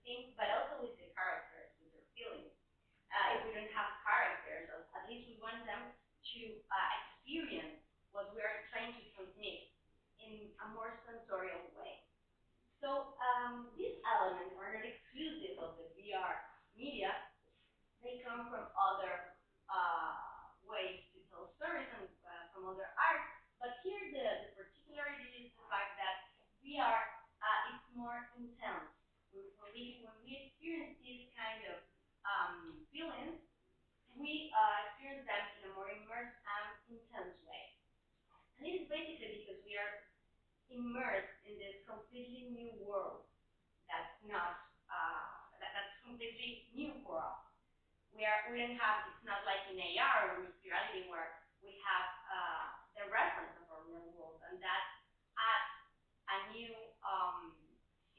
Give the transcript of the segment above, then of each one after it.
think, but also with the characters, with their feelings. If we don't have characters, at least we want them to experience what we are trying to transmit in a more sensorial way. So these elements are not exclusive of the VR media. They come from other ways to tell stories and from other art. But here the particularity is the fact that VR is more intense. When we experience these kind of feelings, we experience them in a more immersed and intense way. And it is basically because we are immersed in this completely new world that's not that's completely new for us. We don't have, it's not like in AR or mixed reality where we have the reference of our real world, and that adds a new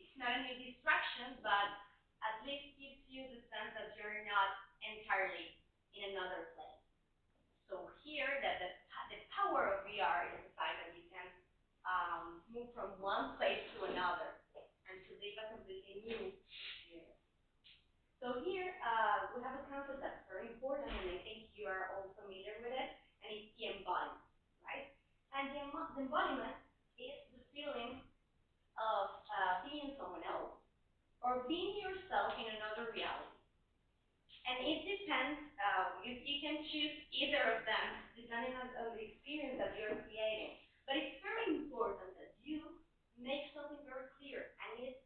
it's not a new distraction, but at least gives you the sense that you're not entirely in another place. So here, the power of VR is the fact that you can move from one place to another and to live a completely new experience. So here we have a concept that's very important, and I think you are all familiar with it, and it's the embodiment, right? And the embodiment is the feeling of being someone else or being yourself in another reality. And it depends, you can choose either of them depending on the experience that you're creating. But it's very important that you make something very clear, and it's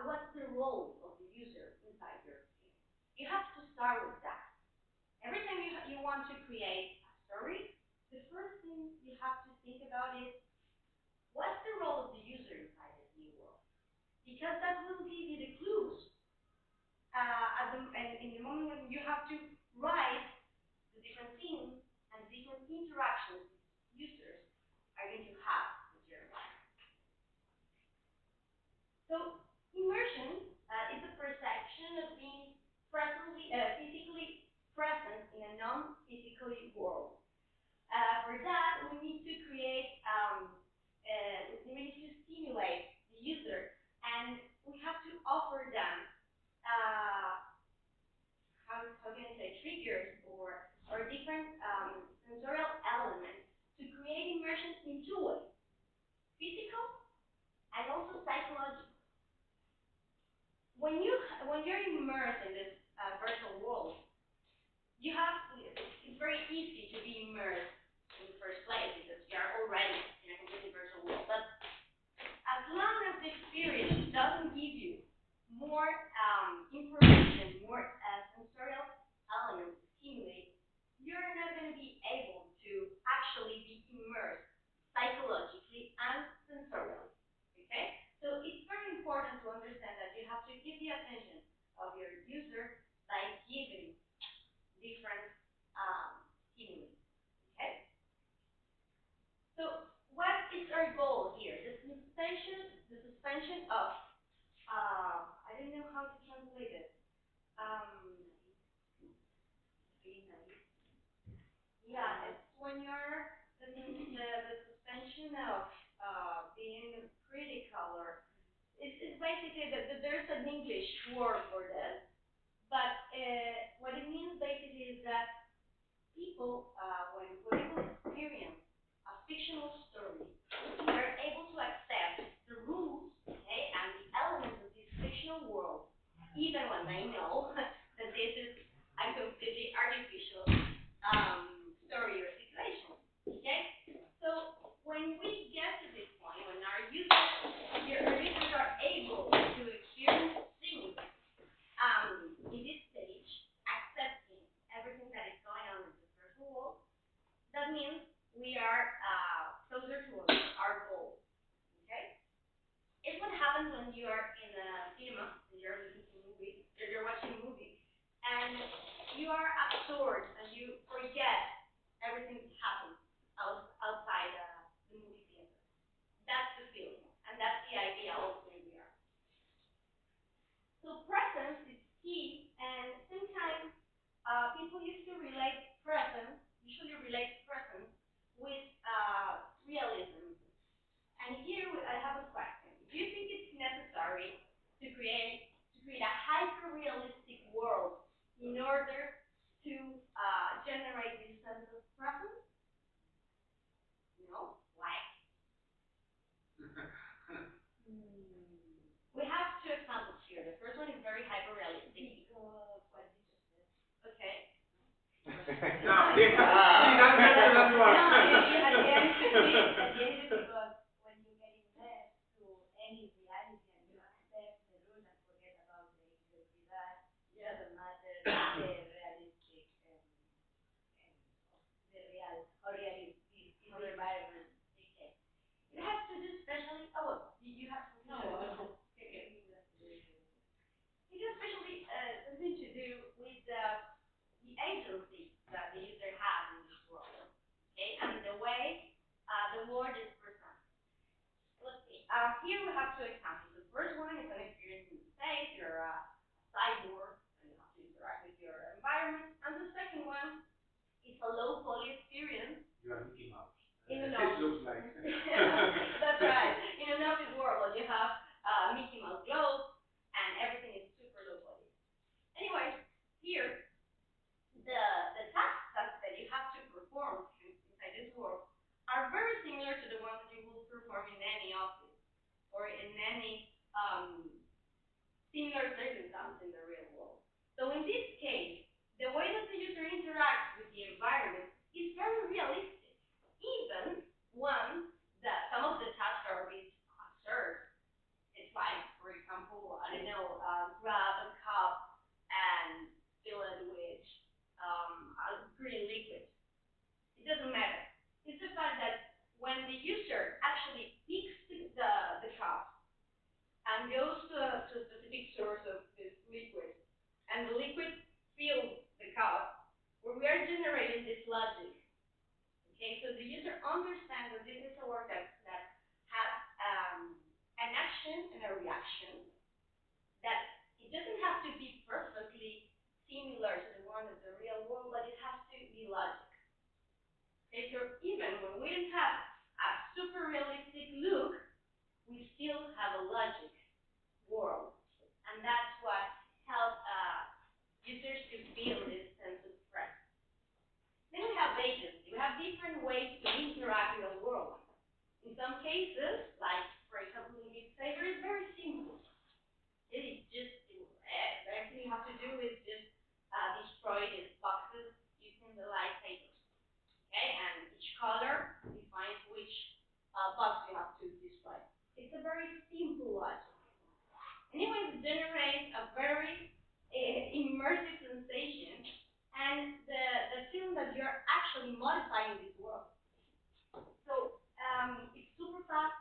what's the role of the user inside your experience. You have to start with that. Every time you want to create a story, the first thing you have to think about is what's the role of the user inside this new world? Because that will give you the clues and in the moment when you have to write the different scenes and different interactions users are going to have with your environment. So immersion is the perception of being physically present in a non-physically world. For that, we need to create, we need to stimulate the user, and we have to offer them, how can I say, triggers or different sensorial elements to create immersion in two ways: physical and also psychological. When you're immersed in this virtual world, it's very easy to be immersed in the first place because you are already in a completely virtual world. But as long as the experience doesn't give you more information, more sensorial elements to stimulate, you're not going to be able to actually be immersed psychologically and sensorially. Okay? So it's very important to understand that you have to give the attention of your user by giving different stimuli. Okay? So what is our goal here? The suspension of I don't know how to translate it. Yeah, it's when you're the suspension of being critical, or it's basically that there's an English word for this, but what it means basically is that people, when people experience a fictional story, they're able to accept the rules, okay, and the elements of this fictional world, even when they know that this is a completely artificial story or situation. Okay? So when we get to this point, when our users are able to experience things in this stage, accepting everything that is going on in this virtual world, that means we are closer to our goal. Okay? It's what happens when you are in a cinema, and you're listening to movies, or you're watching a movie, and you are absorbed and you forget everything that happens outside the movie theater. That's the feeling, and that's the idea also in VR. So presence is key, and sometimes people usually relate presence with realism. And here I have a question. Do you think it's necessary to create a hyper-realistic world in order to generate this sense of presence? No. Why? We have two examples here. The first one is very hyper-realistic. Because what you just said. Okay. No, please answer that one. No, at the end is because when you get invest to any reality and you accept the rules and forget about the incredulidad, it doesn't matter the realistic the real or realistic environment. Okay. It has to do especially. Oh, well, you have something to do. Okay. It has especially something to do with the agency that the user has in this world, okay, and the way the world is presented. Let's see. Here we have two examples. The first one is an experience in space. You're a cyborg and you have to interact with your environment. And the second one is a low poly experience. You are Mickey Mouse. In an It looks like. That's right. In an office world, you have Mickey Mouse gloves and everything is super low poly. Anyway, here the tasks that you have to perform inside this world are very similar to the ones that you will perform in any office or in any similar circumstance in the real world. So in this case, the way that the user interacts with the environment is very realistic, even when some of the tasks are a bit absurd. It's like, for example, I don't know, grab a cup and fill it with a green liquid. It doesn't matter. It's the fact that when the user actually picks the cup and goes to a specific source of this liquid, and the liquid fills the cup, where we are generating this logic. Okay, so the user understands that this is a work that has an action and a reaction, that it doesn't have to be perfectly similar to the one of the real world, but it has to be logic. Okay, so even when we don't have a super realistic look, we still have a logic world, and that's what helps users to feel this sense of presence. Then we have agency. We have different ways to interact with the world. In some cases, like for example in Beat Saber, it's very simple. It is just everything you have to do is just destroy these boxes using the lightsaber. Okay, and each color defines which box you have to destroy. It's a very simple logic. Anyways, it generates a very immersive sensation and the feeling that you're actually modifying this world. So it's super fast.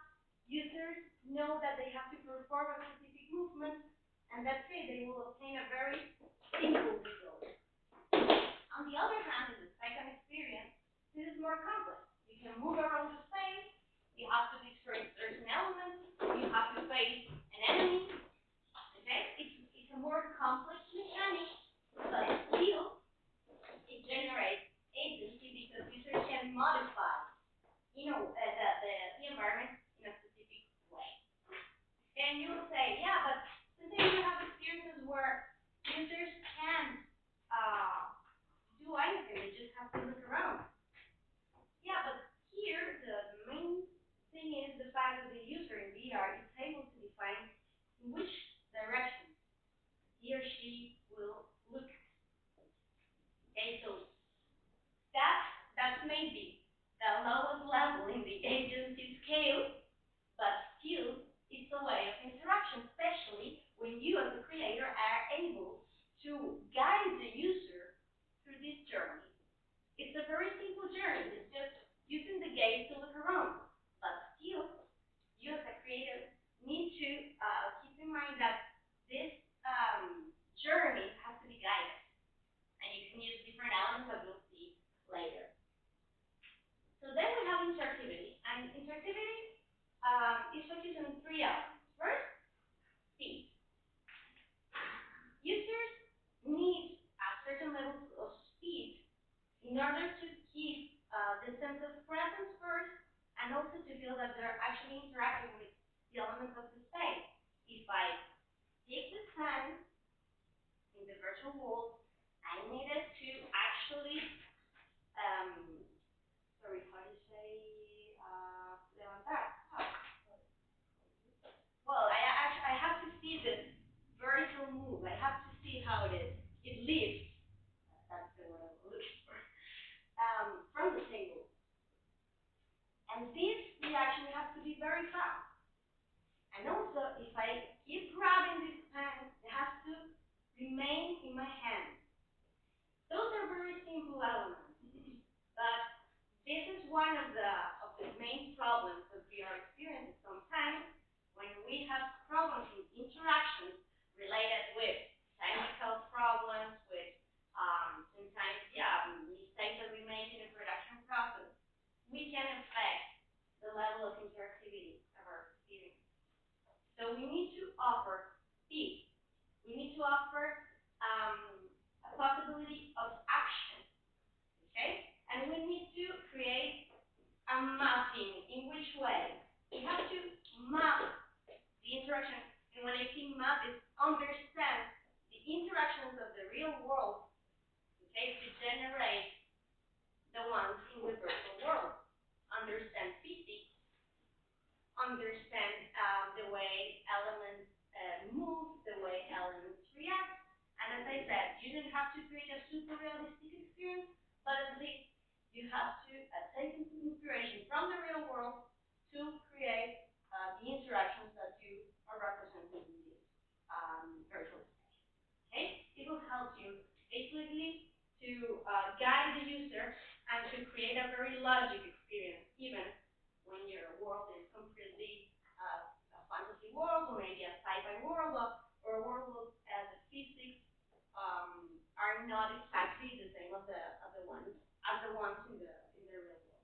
Users know that they have to perform a specific movement, and that's it. They will obtain a very simple result. On the other hand, in the second experience, this is more complex. You can move around the space. You have to destroy certain elements. You have to face an enemy. Okay, it's a more complex mechanic, but still it generates agency because users can modify, the environment in a specific way. And you will say, yeah, but sometimes you have experiences where users can't do anything; they just have to look around. Yeah, but here the main thing is the fact that the user in VR is able to define in which tools I needed to actually, sorry, how do you say, levantar? Well, I have to see this vertical move. I have to see how it is. It lifts. That's the word I'm looking for. From the table. And this reaction has to be very fast. And also, if I keep grabbing this pen, it has to remain in my hand. Those are very simple elements. But this is one of the main problems that we are experiencing sometimes when we have problems in interactions related with technical problems, with sometimes, mistakes that we make in the production process. We can affect the level of interactivity of our experience. So we need to offer speed. We need to offer a possibility of action, okay? And we need to create a mapping. In which way? We have to map the interaction. And when I think map, is understand the interactions of the real world, okay, to generate the ones in the virtual world. Understand physics, understand the way elements move, the way elements react. And as I said, you don't have to create a super realistic experience, but at least you have to take inspiration from the real world to create the interactions that you are representing in this virtual space. Okay? It will help you basically to guide the user and to create a very logic experience, even when your world is completely a fantasy world, or maybe a sci-fi world, or a world where the physics are not exactly the same as the ones in the real world.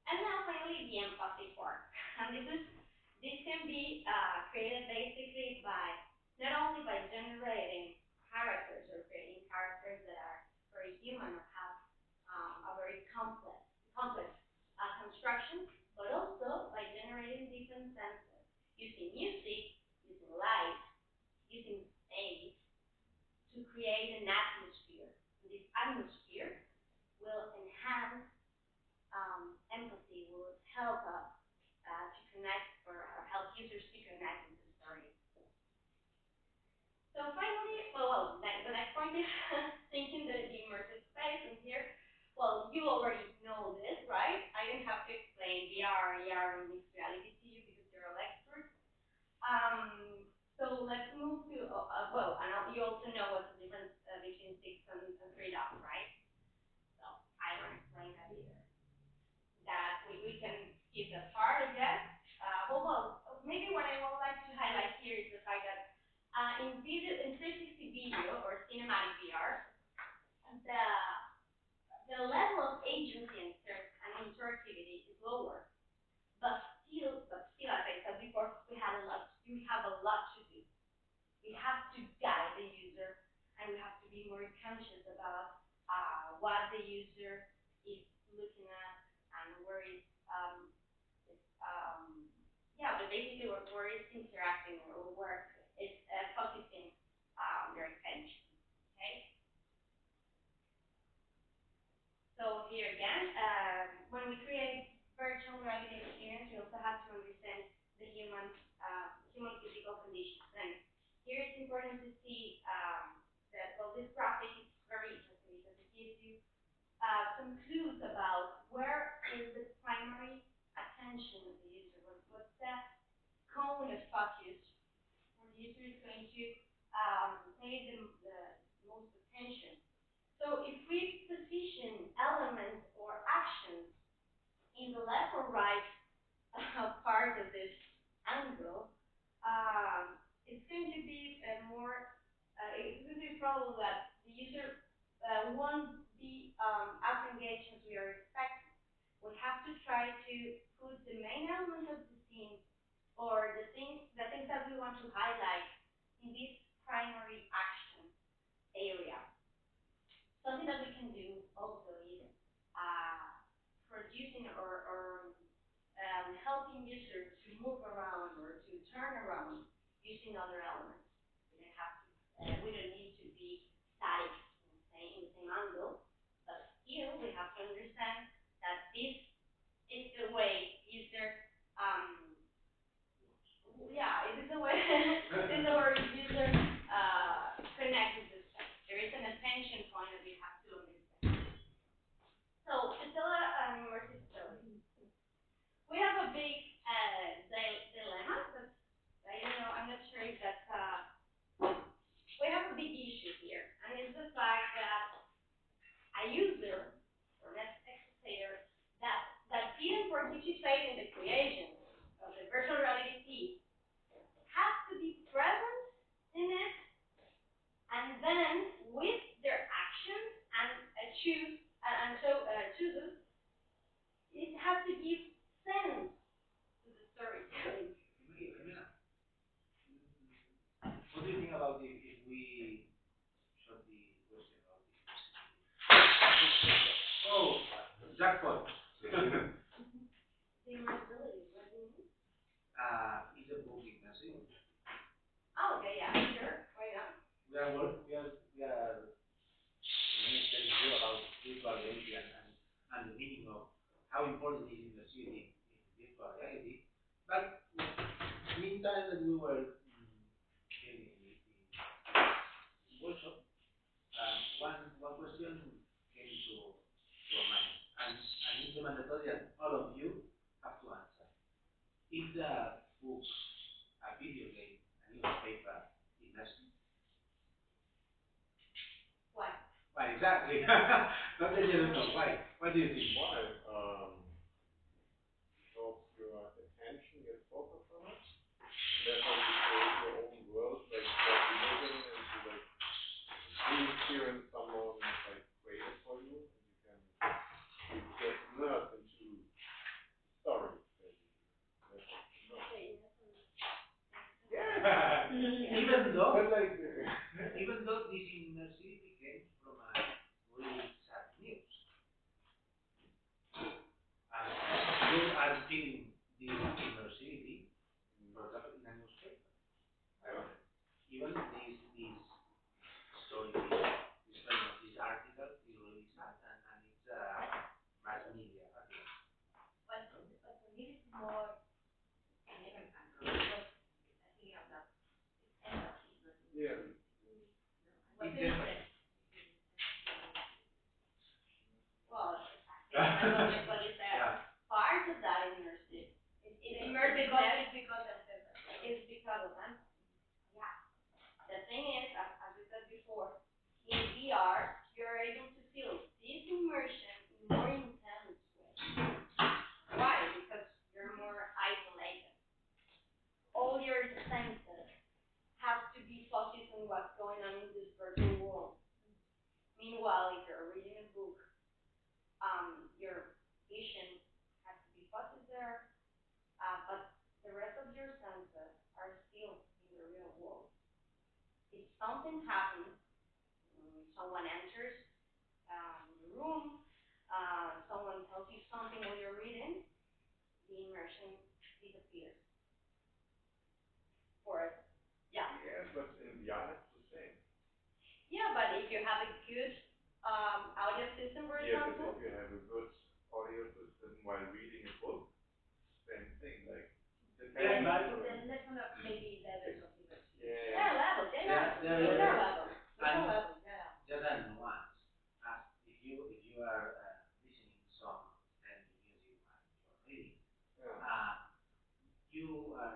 And now finally the empathy part. And this can be created basically by not only by generating characters or creating characters that are very human or have a very complex construction, but also by generating different senses, using music, using light, using space to create an atmosphere. And this atmosphere will enhance empathy, will help us to connect or help users to connect with the story. So finally, the next point is thinking the immersive space. And here, well, you already know this, right? I don't have to explain VR, AR, and mixed reality to you because you're all experts. So let's move to, and you also know what's the difference between 6 and 3 dots, right? So I don't explain that either. That we can skip that part, I guess. Maybe what I would like to highlight here is the fact that in 360 video or cinematic VR, the level of agency and interactivity is lower. But still, as I said before, we have a lot to do. We have to guide the user, and we have to be more conscious about what the user is looking at and where it's but basically where it's interacting or where it's focusing their attention. Okay. So here again, when we create virtual reality experience, we also have to understand the human physical conditions. And here it's important to see that this graphic is very interesting because it gives you some clues about where is the primary attention of the user. What's that cone of focus where the user is going to pay the most attention. So if we position elements or actions in the left or right part of this angle, it's going to be it's going to be probable that the user won't be as engaged as we are expecting. We have to try to put the main elements of the scene or the things that we want to highlight in this primary action area. Something that we can do also is producing or helping users to move around or to turn around using other elements. We don't have to We don't need to be static in the same angle, but still we have to understand that this is the way user yeah, it is the way this is the way user connect with the site. There is an attention point that we have to understand. So to tell an immersive story, we have a big dilemma, but I don't know, I'm not sure if that's we have a big issue here, and it's the fact that a user or a spectator that didn't participate in the creation of the virtual reality piece has to be present in it, and then with their actions and choose and so chooses, it has to give sense to the storytelling. What do you think about if we short the question about the oh, jackpot. The immersibility, what do you mean? Is a book immersive? Oh, okay, yeah, sure, why not? We are telling you about virtual reality and the meaning of how important is immersivity in virtual reality. But meantime that we were in workshop, one question came to our mind, and it's mandatory that all of you have to answer. Is the book, a video game, a newspaper, immersive? Why? Why exactly? Not the yellow no. Why? What do you think? Why? Because your attention gets focused on it. That's how you create your own world, like what you live in, and you like re-experience someone like created for you, and you get immersed into story. That's yeah. Even though, But like, even though this immersivity came from a really sad news, and you are feeling this immersivity, for example, in a newspaper. Even this story, this article is really sad, and it's a mass media article. But for me, it's more significant because I think of that empathy. yeah. What's the difference? Well, that's what you said. Yeah. Part of that immersive. It's immersive because of empathy. It's because of empathy. Yeah. The thing is, as we said before, in VR, you're able to feel this immersion in more intense way. Why? Because you're more isolated. All your senses have to be focused on what's going on in this virtual world. Meanwhile, if you're reading a book, your vision has to be focused there, but the rest of your senses are still in the real world. If something happens, someone enters the room, someone tells you something while you're reading, the immersion disappears. Or, yeah. Yeah, but in VR it's the same. Yeah, but if you have a good audio system, for Yeah, but example. if you have a good audio system while reading a book, same thing. Like Then depends. let's not maybe levels of immersion. Yeah. There are levels, There are levels. and Levels, yeah. just a nuance. If you are listening some stand music while you're reading, Yeah. you will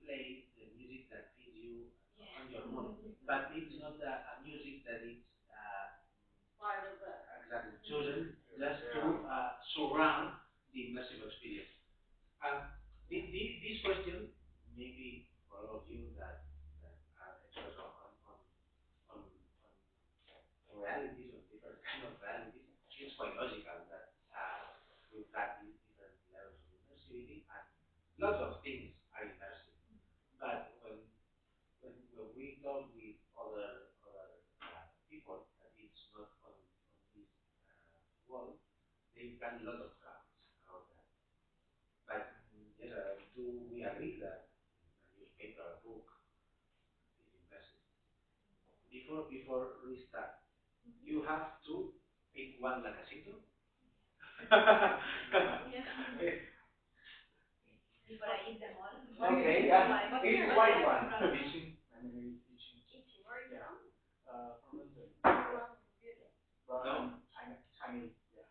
play the music that fits you on your mood, but it's not a music that is Part of the exactly chosen just to surround the immersive experience. This question, maybe for all of you that are experts on realities, on different kind of realities, it's quite logical that we've got these different levels of immersivity, and lots of things are immersive. But when we talk with other people that it's not on this world, they've got a lot of doubts about that. But yes, do we agree that a newspaper, a book is immersive? before we start, you have to pick one lacasito. Before I eat them all. Okay, yeah. It's white one. Teaching. I'm going to be teaching. Teaching, where are you from? From London. Really? But No. Chinese, yeah.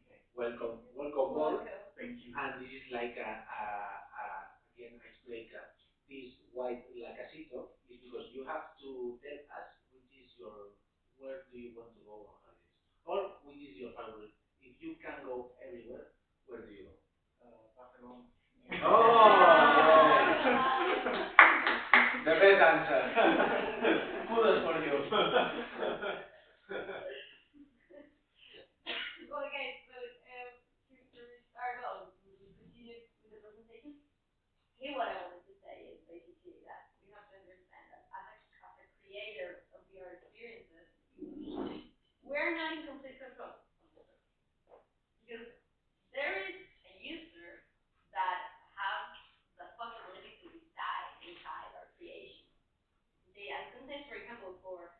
Okay. Welcome board. Thank you. And this is like again, icebreaker. This white lacasito is because you have to tell us where do you want to go on holidays, or which is your favorite. If you can go everywhere, where do you go? Barcelona. Oh, the best answer. Kudos for you. Okay, so to start off, to continue with the presentation, here what I wanted to say is basically that we have to understand that as a creator of VR experiences, we're not in complete control of the story. Because there is a user that has the possibility to decide inside our creation. Okay, and sometimes, for example, for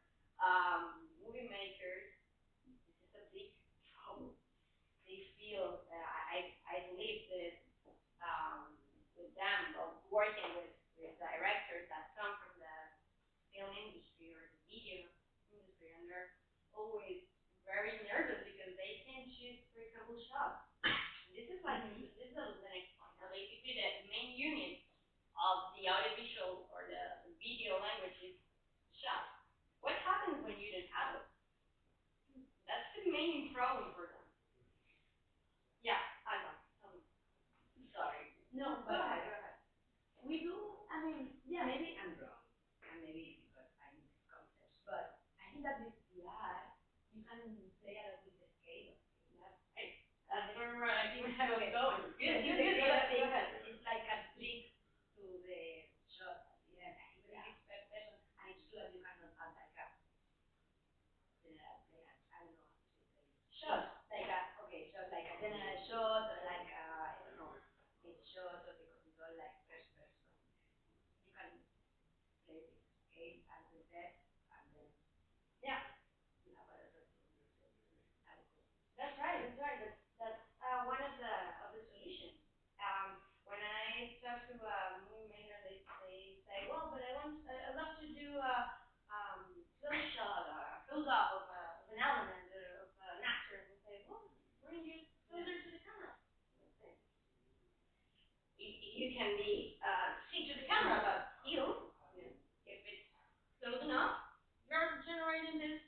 movie makers, this is a big problem. They feel I lived it with them, of working with directors that come from the film industry or the video industry, and they're always very nervous because they can choose, for example, shots. This is the next point. Now, basically, the main unit of the audiovisual or the video language is shot. What happens when you don't have it? That's the main problem for them. Yeah, I know. Sorry. No, Go ahead. Go ahead. we do, I mean, yeah, maybe I'm wrong, and maybe because I miss concepts, but I think that with VR, you can play a lot with the scale of things. That's where I think I was going. Good, Good, the good, scale of go things ahead. is like a blink to the shot at the end. Even if it's per person, and it's true that you cannot have like a general play, I don't know how to say it. Shot. Like a, okay, shot, like a general shot, or like a, I don't know, headshot, or because it's all like first person. You can play with scale and with depth, and then Yeah, you have a lot of things. that's right. That's right. That's one of the solutions. When I talk to a movie maker, they say, well, but I love to do a close shot, a close up of an element of an actor, and they say, well, bring you closer to the camera. You can be see to the camera, but still, if it's close enough, you're generating this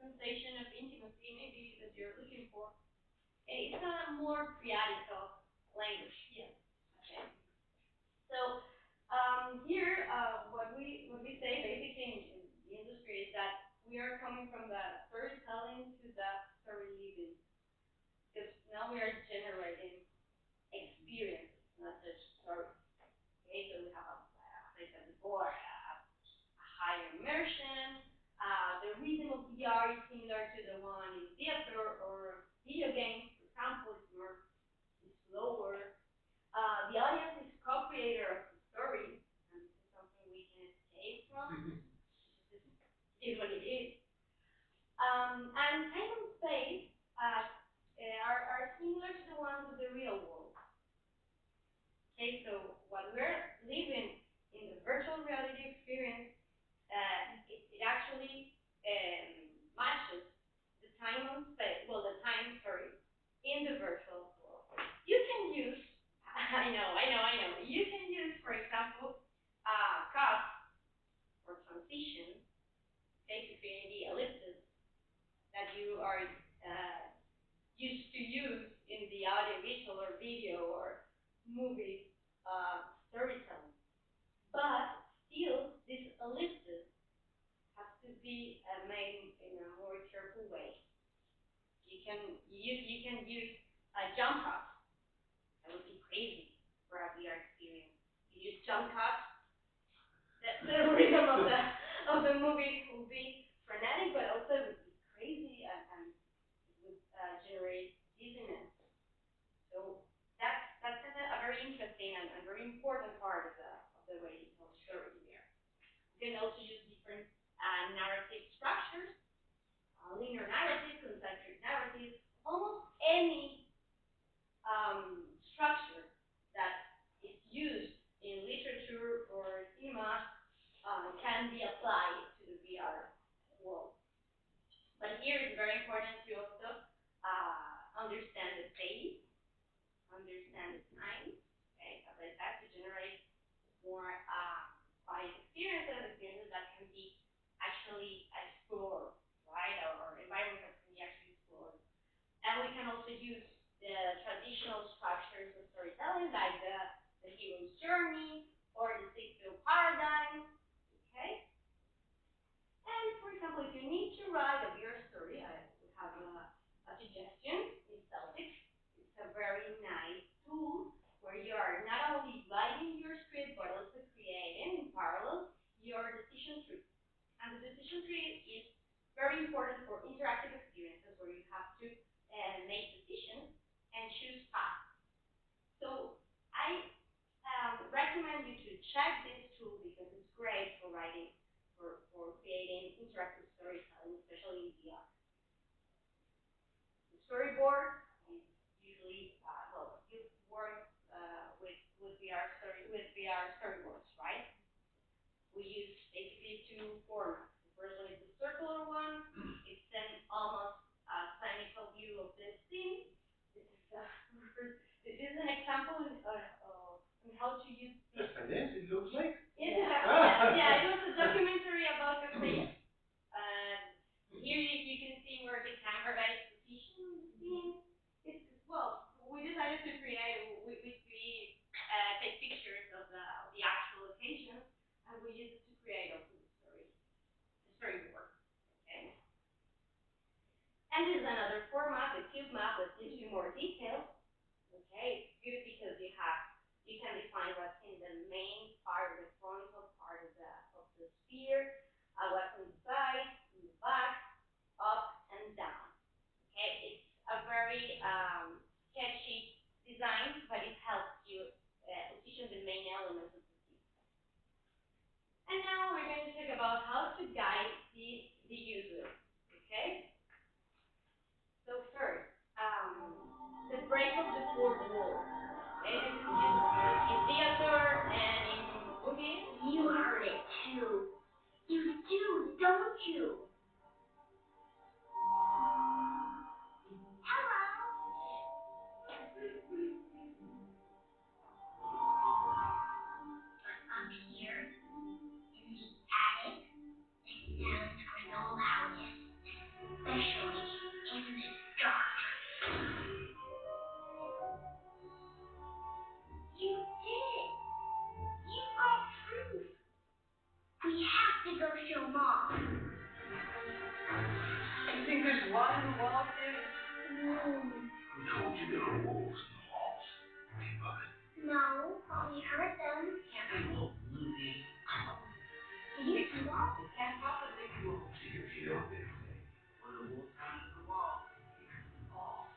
sensation of intimacy, maybe that you're looking for. It's a more creative language. Yeah. Okay. So here, what we say basically in the industry is that we are coming from the storytelling to the story living, because now we are generating experiences, not just stories. Okay, so we have, as I said before, a higher immersion. The rhythm of VR is similar to the one in theater or video games, for example. It's slower. The audience is co-creator of the story, and this is something we can escape from. This is what it is. And time and space are similar to the ones of the real world. Okay, so what we're living in the virtual reality experience, it actually matches the time and space, well, the time, sorry, in the virtual world. You can use, I know. You can use, for example, cut or transition, okay, to create the ellipses that you are used to use in the audiovisual or video or movie storytelling. But still, these ellipses have to be made in a more careful way. You can use a jump cut. That would be crazy for a VR experience. You use jump cuts. The rhythm of the movie will be frenetic, but also it would be crazy and it would generate dizziness. So that's a very interesting and very important part of the way you tell stories here. You can also use different narrative generate structures, linear narratives, concentric narratives, almost any structure that is used in literature or cinema can be applied to the VR world. But here it's very important to also understand the pace, understand the time, okay, as I said, to generate more body experiences that can be actually explored, right, or environments that can be actually explored. And we can also use the traditional structures of storytelling, like the hero's journey or the six-field paradigm, okay? And for example, if you need to write a VR story, I would have a suggestion. It's Àlex. It's a very nice tool where you are not only writing your script but also creating in parallel your decision tree. And the decision tree is very important for interactive experiences where you have to make decisions and choose paths. So I recommend you to check this tool because it's great for writing, for creating interactive storytelling, especially in VR. The storyboard is usually, you work with VR storyboards, right? We use basically two formats. The first one is the circular one. It's an almost cynical view of the scene. This is an example of how to use this. Yes, it looks like. Yeah, it was a documentary about Castells. Here you can see where the camera is positioned in the scene. We decided to create, we take pictures of the actual locations, and we use it to create also the storyboard. Okay. And this is another format, the cube map, that gives you more details. Okay, it's good because you can define what's in the main part, the frontal part of the sphere, what's on the side, in the back, up and down. Okay, it's a very sketchy design, but it helps you position the main elements of the scene. And now we're going to talk about how to guide the user. Okay. So first, the break of the fourth wall. Okay, this is used in theater and in movies. You heard it too. You do, don't you? Hello. Up here in the attic, the sounds are the loudest, especially in the dark. You did it. You've got proof. We have to go show Mom. You think there's blood in the walls, kid? Who told you there were wolves in the walls? Me, Puppet. No, but we heard them. Yeah, they will movie. Come on. Did you see that? It can't possibly be wolves. Do you hear what they say? When the wolves come into the wall, they all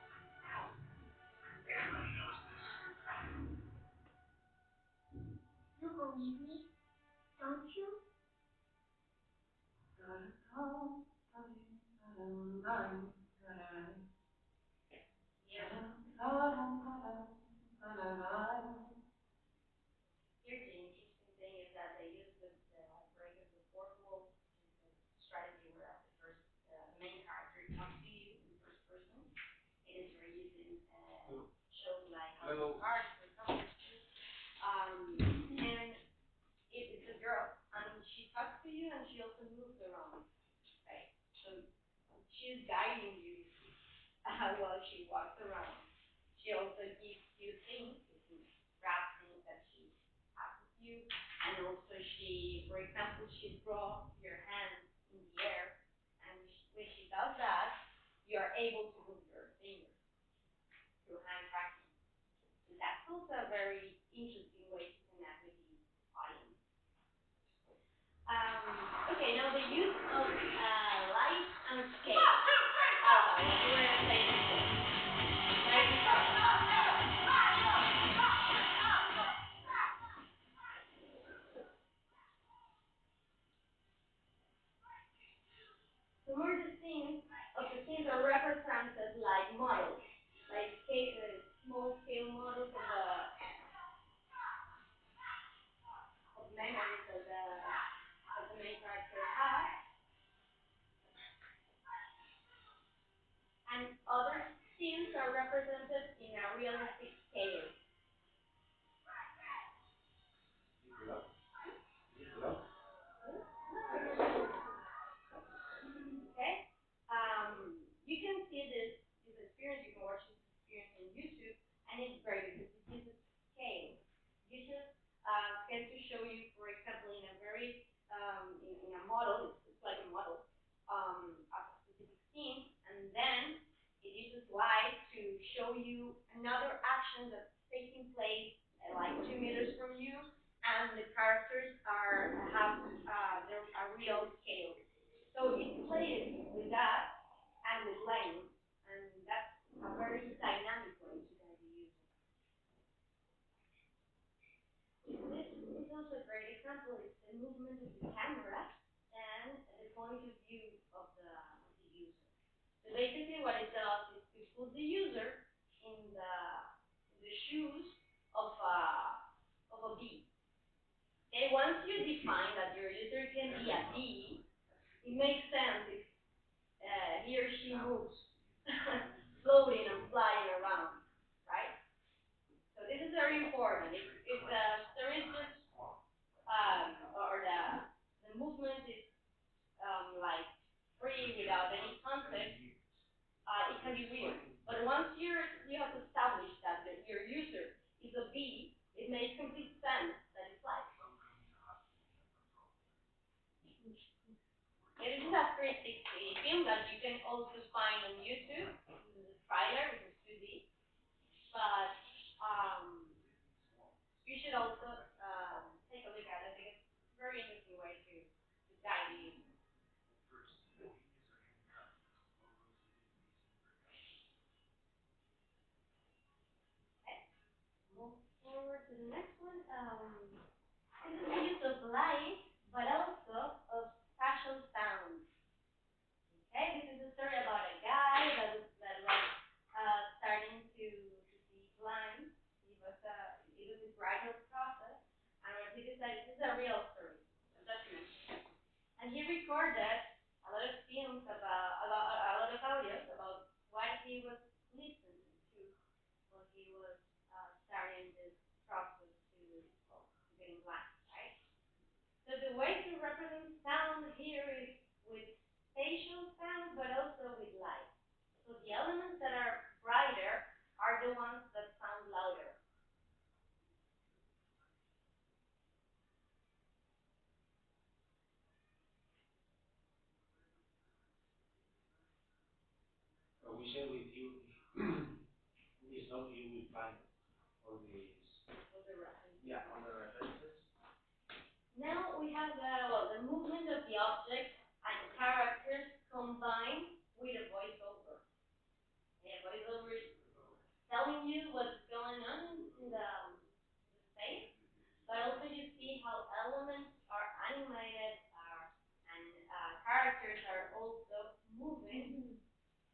out. Everybody knows this. You believe me, don't you? Here's the interesting thing is that they use the break of the fourth wall, which is a strategy where the main character comes to you in first person. It is for using shows like House of Cards, for example. And it's a girl, and she talks to you, and she also moves around, right? So she's guiding you while she walks around. She also gives you things, grab things that she passes you, and also she, for example, she draws your hands in the air, and when she does that, you are able to move your fingers through hand tracking. And that's also a very interesting way to connect with the audience. Okay, now the use of light and scale. What you were saying before. Some of the scenes are represented like models, like small scale models of memories that the main character has, and other scenes are represented in a realistic scale. Okay? You can see this experience, you can watch this experience on YouTube, and it's great because it uses scale. It uses scale to show you, for example, in a very, in a model, it's like a model, of a specific scene, and then it uses light to show you another action that's taking place like 2 meters from you, and the characters have a real scale. So it plays with that and with length, and that's a very dynamic way to guide the user. This is also a great example. It's the movement of the camera and the point of view of the user. So basically what it does is to put the user in the shoes of a bee. Okay, once you define that your user can be a bee, it makes sense if he or she moves, floating and flying around, right? So this is very important. If the story is just or the movement is like free without any context, it can be weird. But once you have established that your user is a bee, it makes complete sense that it's like. This is a 360 film that you can also find on YouTube. This is a trailer, which is 2D. But you should also take a look at it because it's a very interesting way to guide you. Okay, move forward to the next one. This is the use of light, but also of spatial sound. Okay, this is a story about a guy that was starting to see blind. It was a gradual process, and what he decided, this is a real story, a documentary, and he recorded a lot of films about a lot of audios about what he was listening to when he was starting this process to getting blind, right? So the way to represent sound here is with spatial sound, but also with light. So the elements that are brighter are the ones that sound louder. So we share with you this note you will find all these. All the references. Yeah, all the references. Now we have the movement of the object and characters combined with a voiceover. A voiceover is telling you what's going on in the space, but also you see how elements are animated and characters are also moving.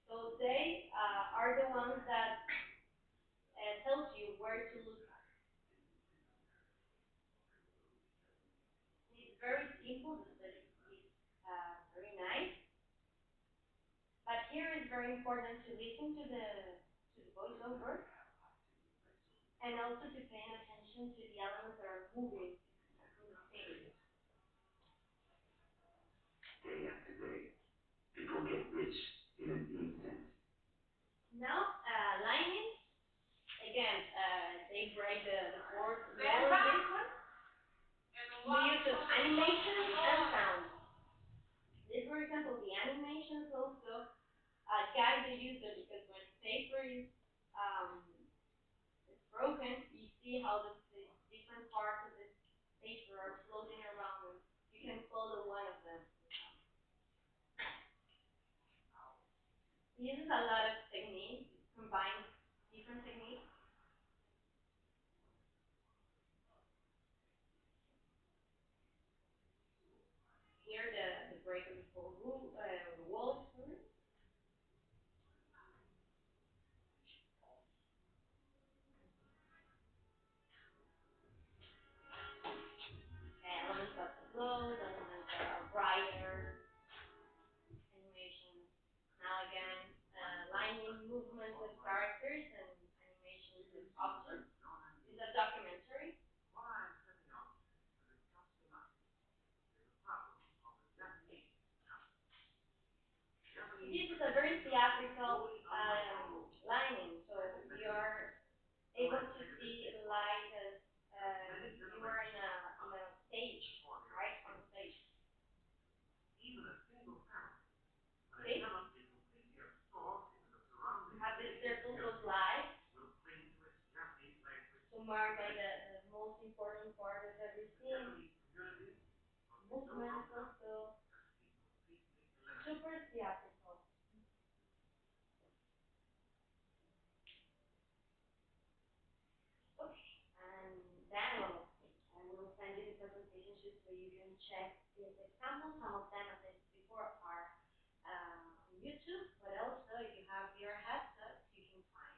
So they are the ones that tells you where to look at. It's very simple, but it's very nice. But here it's very important to listen to the voiceover and also to pay attention to the elements that are moving in the scene. Day after day, people get rich in an instant. Now, lining, again, they break the fourth wall in this one. The use of animation and sound. This, for example, the animations also guide the user because when paper is broken, you see how the different parts of this paper are floating around and you can follow one of them. It uses a lot of techniques, it combines different techniques. Here the break of the wall this is a very theatrical lining, so you're able to see like you are in a stage, right? On stage. Even a single sound, when it See? cannot be completely absorbed into the surrounding Have the space, circles of light will cling to its Japanese language. to mark like the most important part of every scene. Japanese community must be so Movements compact also as to be completely eliminated. super theatrical. Okay, and then I will send you the presentation sheet so you can check these examples. Some of them, as I said before, are on YouTube, but also if you have your headsets, you can find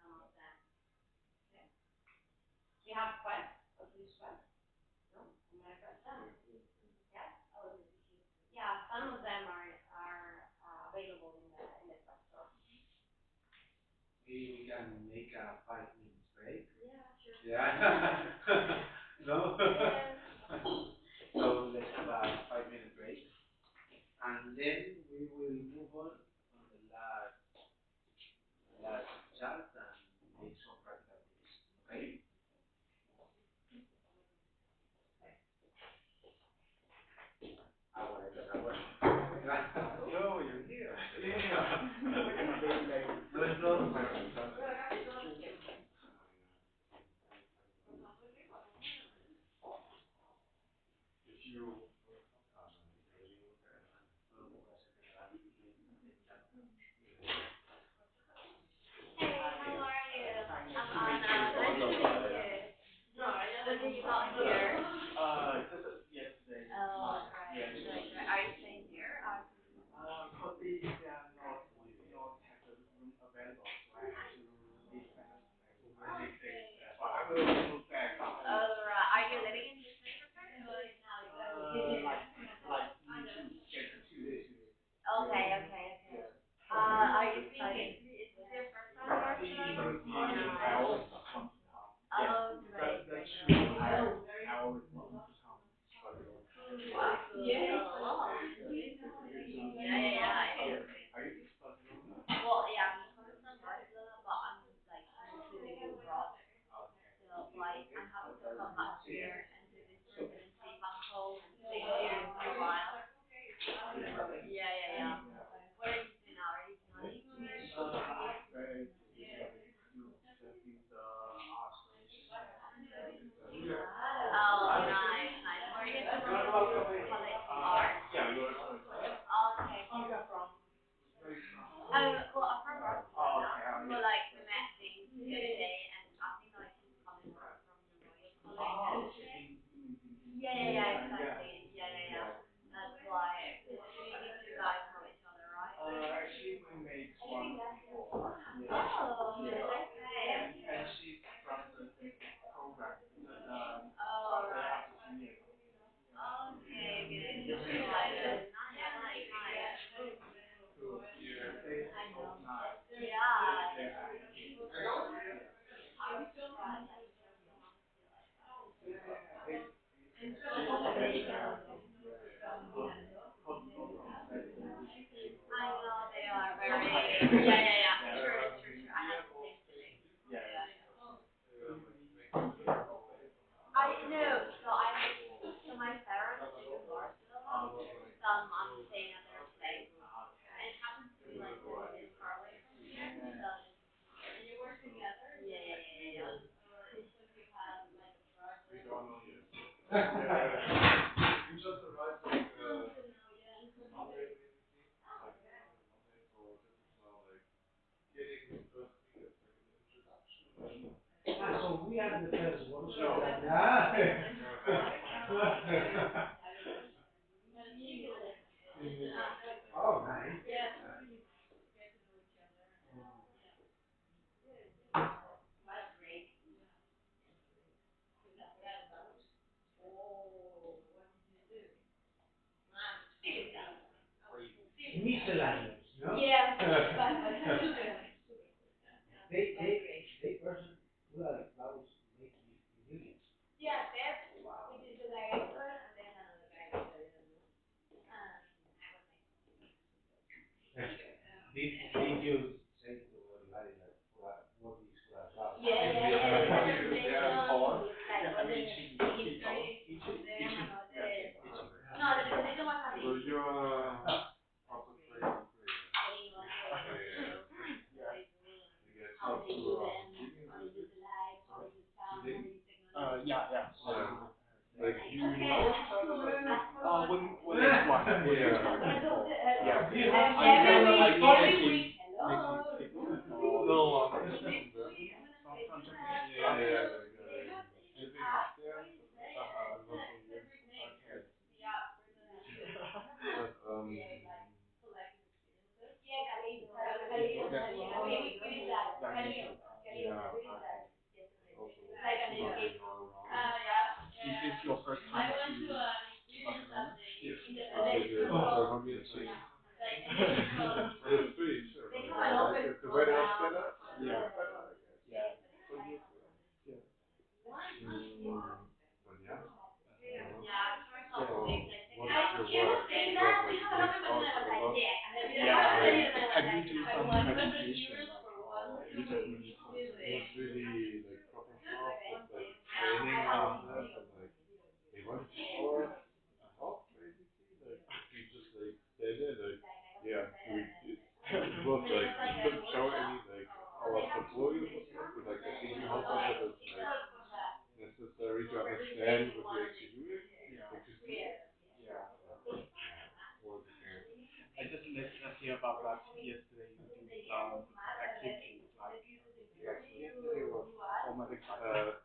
some of them. Okay. Do you have questions? Or do you sweat? No? I'm gonna press them. Yeah? Yeah, some of them are available in the web store. Maybe we can make a 5 minutes break. Yeah, sure. Yeah. No? Yeah. So let's have a 5 minute break. And then we will move on the last chart and make some practical things. Okay? Agora, agora. No, you're here. Yeah. No es todo. If you Hey, how are you? I'm Anna. Nice to meet you. No, when did you got here? Just yesterday. Oh, night. right, Yeah, right, right. Are you staying here? because they are not have the room available, so I have to leave my house like next day. But I will move back after. Alright. Are you living in this neighborhood or? Like need to get the 2 days. Okay, okay, okay. Yeah. Are you studying? Is this your first time here? I always come to town. Oh, great, That's great. true. I always want to come. Wow, cool. Yeah. Oh. Yeah, yeah, yeah. I know. Are you in Barcelona? Well, yeah, I'm coming from Barcelona, but I'm like mostly living abroad. So like I have to come back here and do this residency back home and stay here for a while. Yeah, yeah, yeah. What are you doing now? Are you studying? Very Oh, nice, nice. Where are you from? College art? Yeah, you're from. Okay. Well, I'm from Barcelona, but like we met James the other day, and I think like he's coming from the Royal College. Yeah, yeah, yeah, exactly. Yeah, yeah, yeah. That's why you two guys know each other, right? Actually, we made one before. Oh, Yeah. okay. And she's from the program. Oh, They right. have to see it. Okay, good. Nice, nice, nice. So, yeah, they so nice. Yeah. There you go. I know they are very. Yeah, yeah, yeah. True, true, true. I have the same feeling. Yeah, yeah. I know. So my parents live in Barcelona. I'm staying at their place, and it happens to be like 10 minutes far away from here. So. And you work together? Yeah, yeah, yeah, yeah. We don't know yet. We just arrived like Monday basically. Like Monday, so this is now like getting the first week as like an introduction and So we are the first one. no. Yeah. Oh, nice. Yeah. That's great. Miscellaneous, no? Yeah. They person who are about to make millions. Yeah, Bev, which is the director, and then another guy that I don't know. I was Did you say to everybody like what is Curaçao? Yeah, yeah, Yeah, yeah. yeah, Presentation, yeah. like Yeah, I all the mean, history each, of them and all the. each. No, the presentation was a So bit. you're also trained in creative. Getting all the, Yeah. I guess how up they to do them, beginning how they use the light, how they use sound, how today. they use technology. Yeah. Yeah. Like you Okay, know each other. Like, When it's one. yeah. Yeah. Every week. Hello. No, I'm not in Germany. Sometimes. Yeah, yeah, like living upstairs, not so near to Frankfurt. But Yeah, Calais, we did that. Calais, yeah, yesterday. also It's like an traveling escape. all around. Is this your first time to Barcelona? Yes, Independent. so for me it's like, but it's pretty chill. They have an open If the weather is program. better, Yeah. better, I guess. Yeah. For you too. Yeah. But yeah. Yeah. So, what I is your he was work? saying Is that that we like have an open work program, out and I a was like, lot? yeah. And then we Yeah. like, Have you do some meditation, user meditation? Not really like proper stuff, but like training around that and like they want hours a help basically. Like you just like stay there like yeah, I'm doing this. It was like you couldn't show any like our tutorial was not, but like I think most of it is like necessary to understand what you're actually doing, Yeah. but to see it. Yeah. Was okay. I just listened to hear about that yesterday. You do some activities like Yesterday was for medical.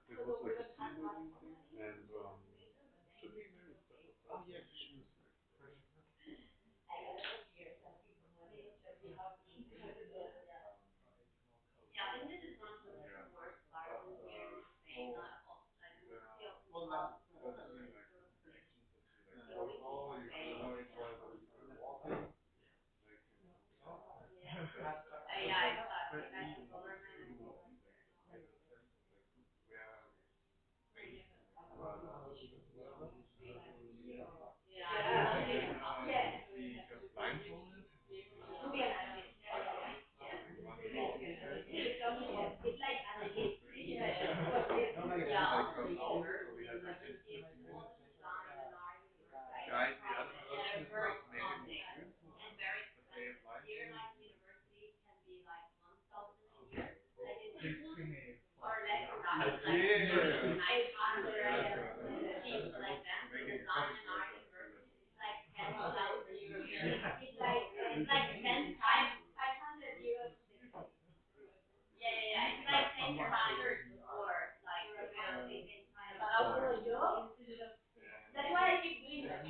it was like a team building thing and should be maybe special Oh stuff. yeah, shoes. Yeah, I think this is one of the Yeah. worst parts of here in Spain, not all, like, still, Well, that's the thing, like connections that you like volleyball, you know each other, you can walking, like yeah, exactly, like the government. like the sense of like we are based rather Yeah. we got blindfolded. It's like an elite. Like got out, so we had like 15 minutes. The guy, the other person was making the shoes, And very but they have here, blindfolded. like university can be like 1,000 a year, like in Fixing it. or less than that, like Yeah. 900, Like, things I like was that. making a Design coffee and art break after like university is like 10,000 euros. It's like 10 times 500 euros. Yeah. It's like 10 times more, like but also that's why I keep doing that.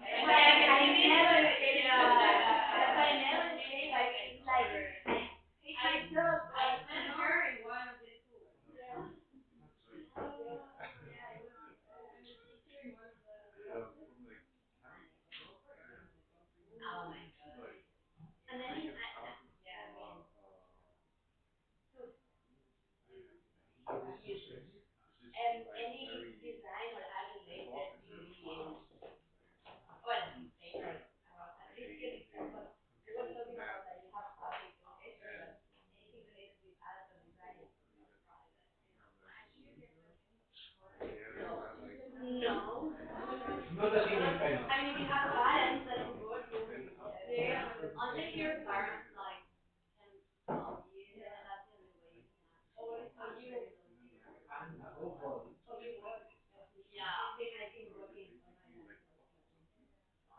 That's why I never escape from that. That's why I never escape. Like it's like I just I met her in one of the schools. from like 10 o'clock Oh my to god. like And then we I, get started yeah, I mean, which is And like any very design or art related important to and creative. well, they We were talking about that you have public education, and but anything related with art or design is not private. yeah, like No. Not a single penny. I mean, you have parents that support you. yeah, only your parents like can see the Latin the way you can. Or you work. Yeah. They make it working online.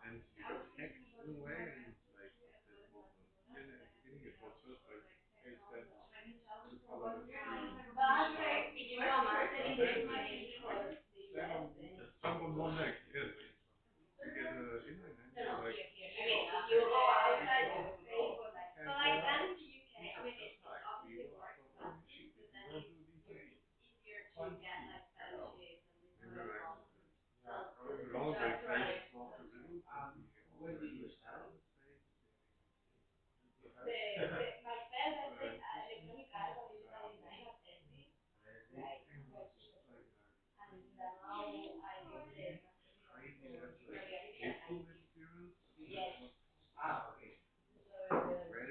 and you got hacked in a way and like that was not in the beginning it was just like hey Stan, the color is green. But if you are a master in the beginning or the Then US, then just jump on one leg, yes. You get in and then you're like I mean, if you go outside of the space for like, But like then in the UK, I mean, just it like we obviously will works, also but she but we then will it's do these days. easier to get like fellowships and this We were like sort of going around like very small pavilions and we all like stand space. my friend that said electronic art or digital design at Esri, like, and now I do the Crazy as like April experience. yes. Ah, okay. So Red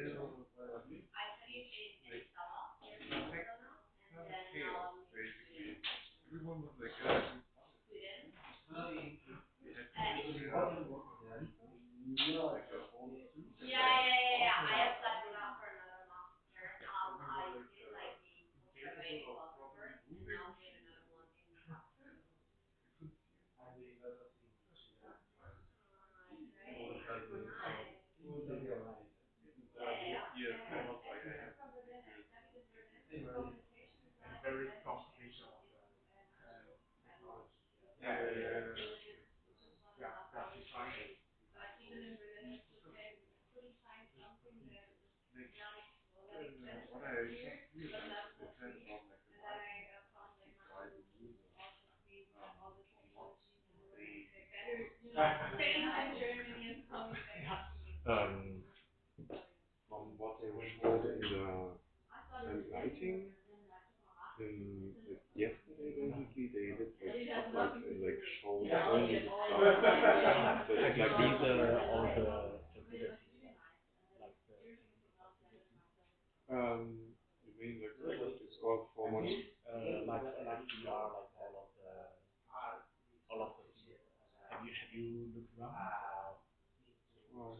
I applied for that for another master. I did like the ultra last year, and now did another one in October. very competition of technology. Design. What I really depends on like the guide the user. Um, from what they were told in the lighting, like yesterday basically they did like stuff like showed only the stuff. So it's like these are all the facilities, like the you mean like it's all for much like VR, like all of the things. Have you looked around?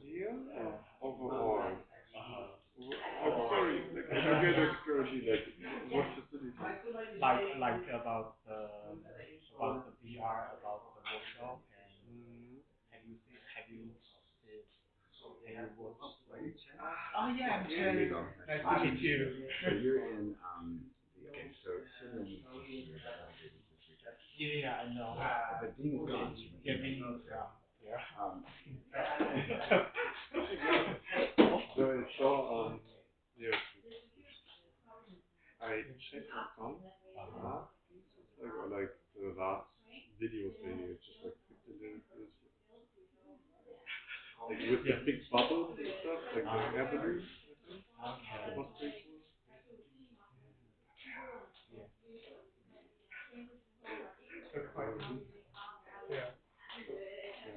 Here overall. I'm sorry, like I don't get like currently like what facility? Like about the VR, about the workshop, and have you watched like oh yeah, I'm Chen. Nice to meet you. So you're in okay, so Finland is Yeah, I know. but Dean is gone. Yeah, Dean is gone. Yeah. So it's all yes. I checked some like the last videos they just like clicked it in like with the big bubbles and stuff, like the air balloons, I think. It was pretty cool. That's quite cool. Yeah.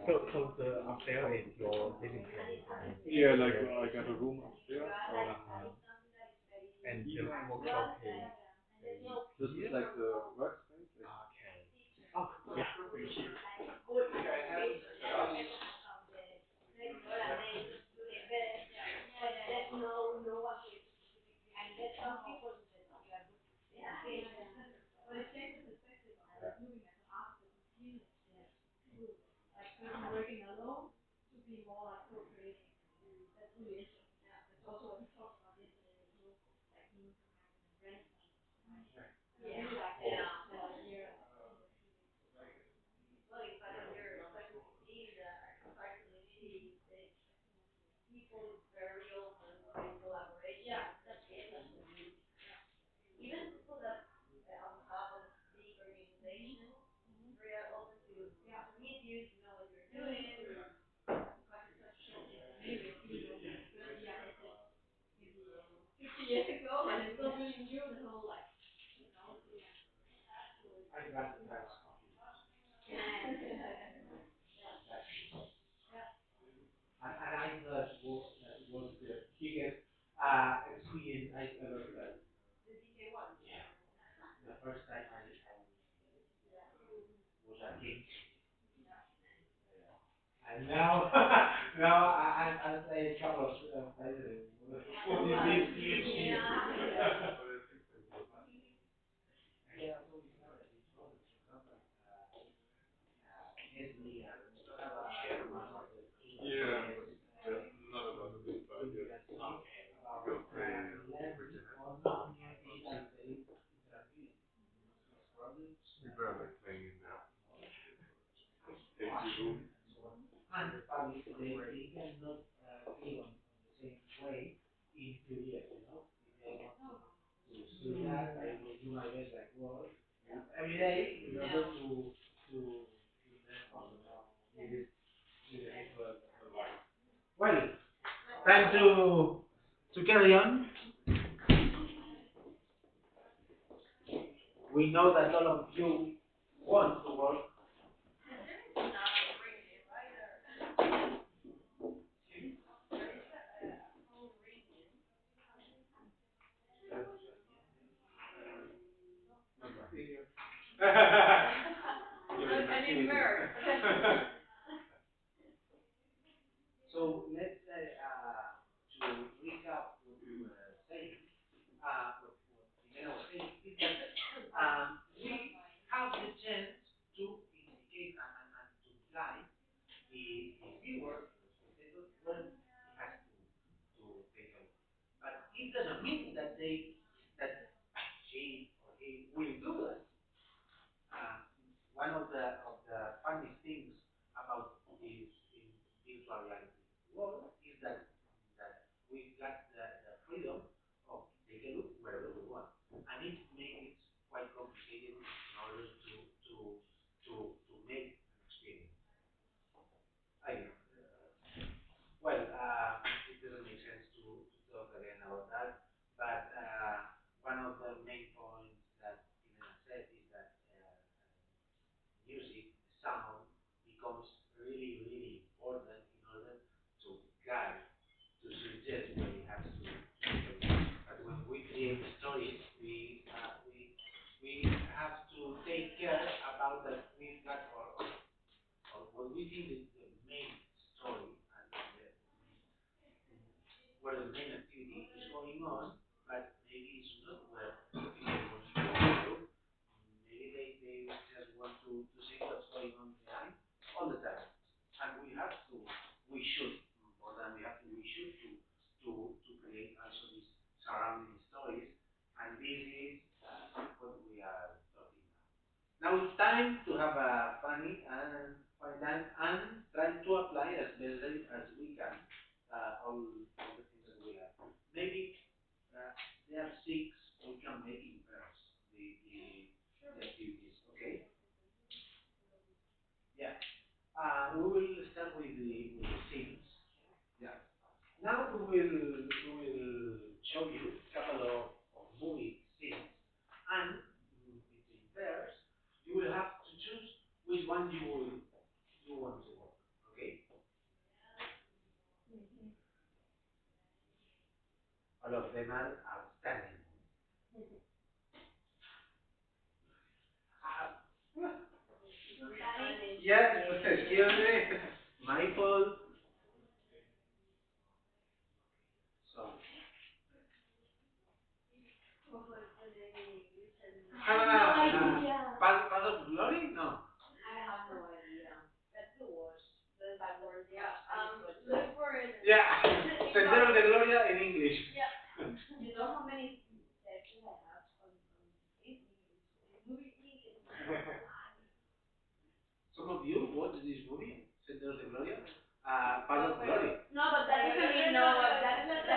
So the up there is your living room. Yeah, like I got a room upstairs. And the workshop is this is like the workspace. Like, okay. Oh, yeah. Thank you. And I heard was the biggest experience I ever felt. Yeah. The first time I was a kid. And now, I'll play a couple of places. This huge. Yeah, not about this, but yes. We'll play we were like playing in the empty room. And probably they cannot live on the same way in 2 years, you know? If they want to do that, I will do my best like work every day in order to learn how to live it well, time to carry on. We know that all of you want to work. I need a mirror. his viewer, the spectator, well, he has to take a look. But it doesn't mean that she or he will do that. One of the funny things about this in virtual reality world is that we got the freedom of take a look wherever we want, and it makes it quite complicated in order to make an experience. I well, it doesn't make sense to talk again about that, but one of the main points that Ginés said is that music, sound, becomes really, really important in order to guide, to suggest where it has to go. But when we create stories, we have to take care about that we've got or what we think is the main story and where the main activity is going on, but maybe it's not where people want to go. Maybe they just want to see what's going on behind all the time. And we should, more than we have to, we should to create also these surrounding stories. And this is what we are talking about. Now it's time to have a funny time and try to apply as best as we can all the things that we have. Maybe there are six we can make in pairs, the activities, okay? Yeah. We will start with the scenes. Yeah. Now we will show you a couple of movie scenes, and between pairs, you will have to choose which one you want to work. Okay? All of them are outstanding. Yes, excuse me. My fault. So, Path of Glory? No. I have no idea. That's the worst. The bad words, yeah. Look for it. Yeah. Sendero de Gloria in English. Yeah. You know how many sections I have on this movie? Some of you watched this movie, Sendero de Gloria? Path of Glory. No, but that doesn't mean no. That's not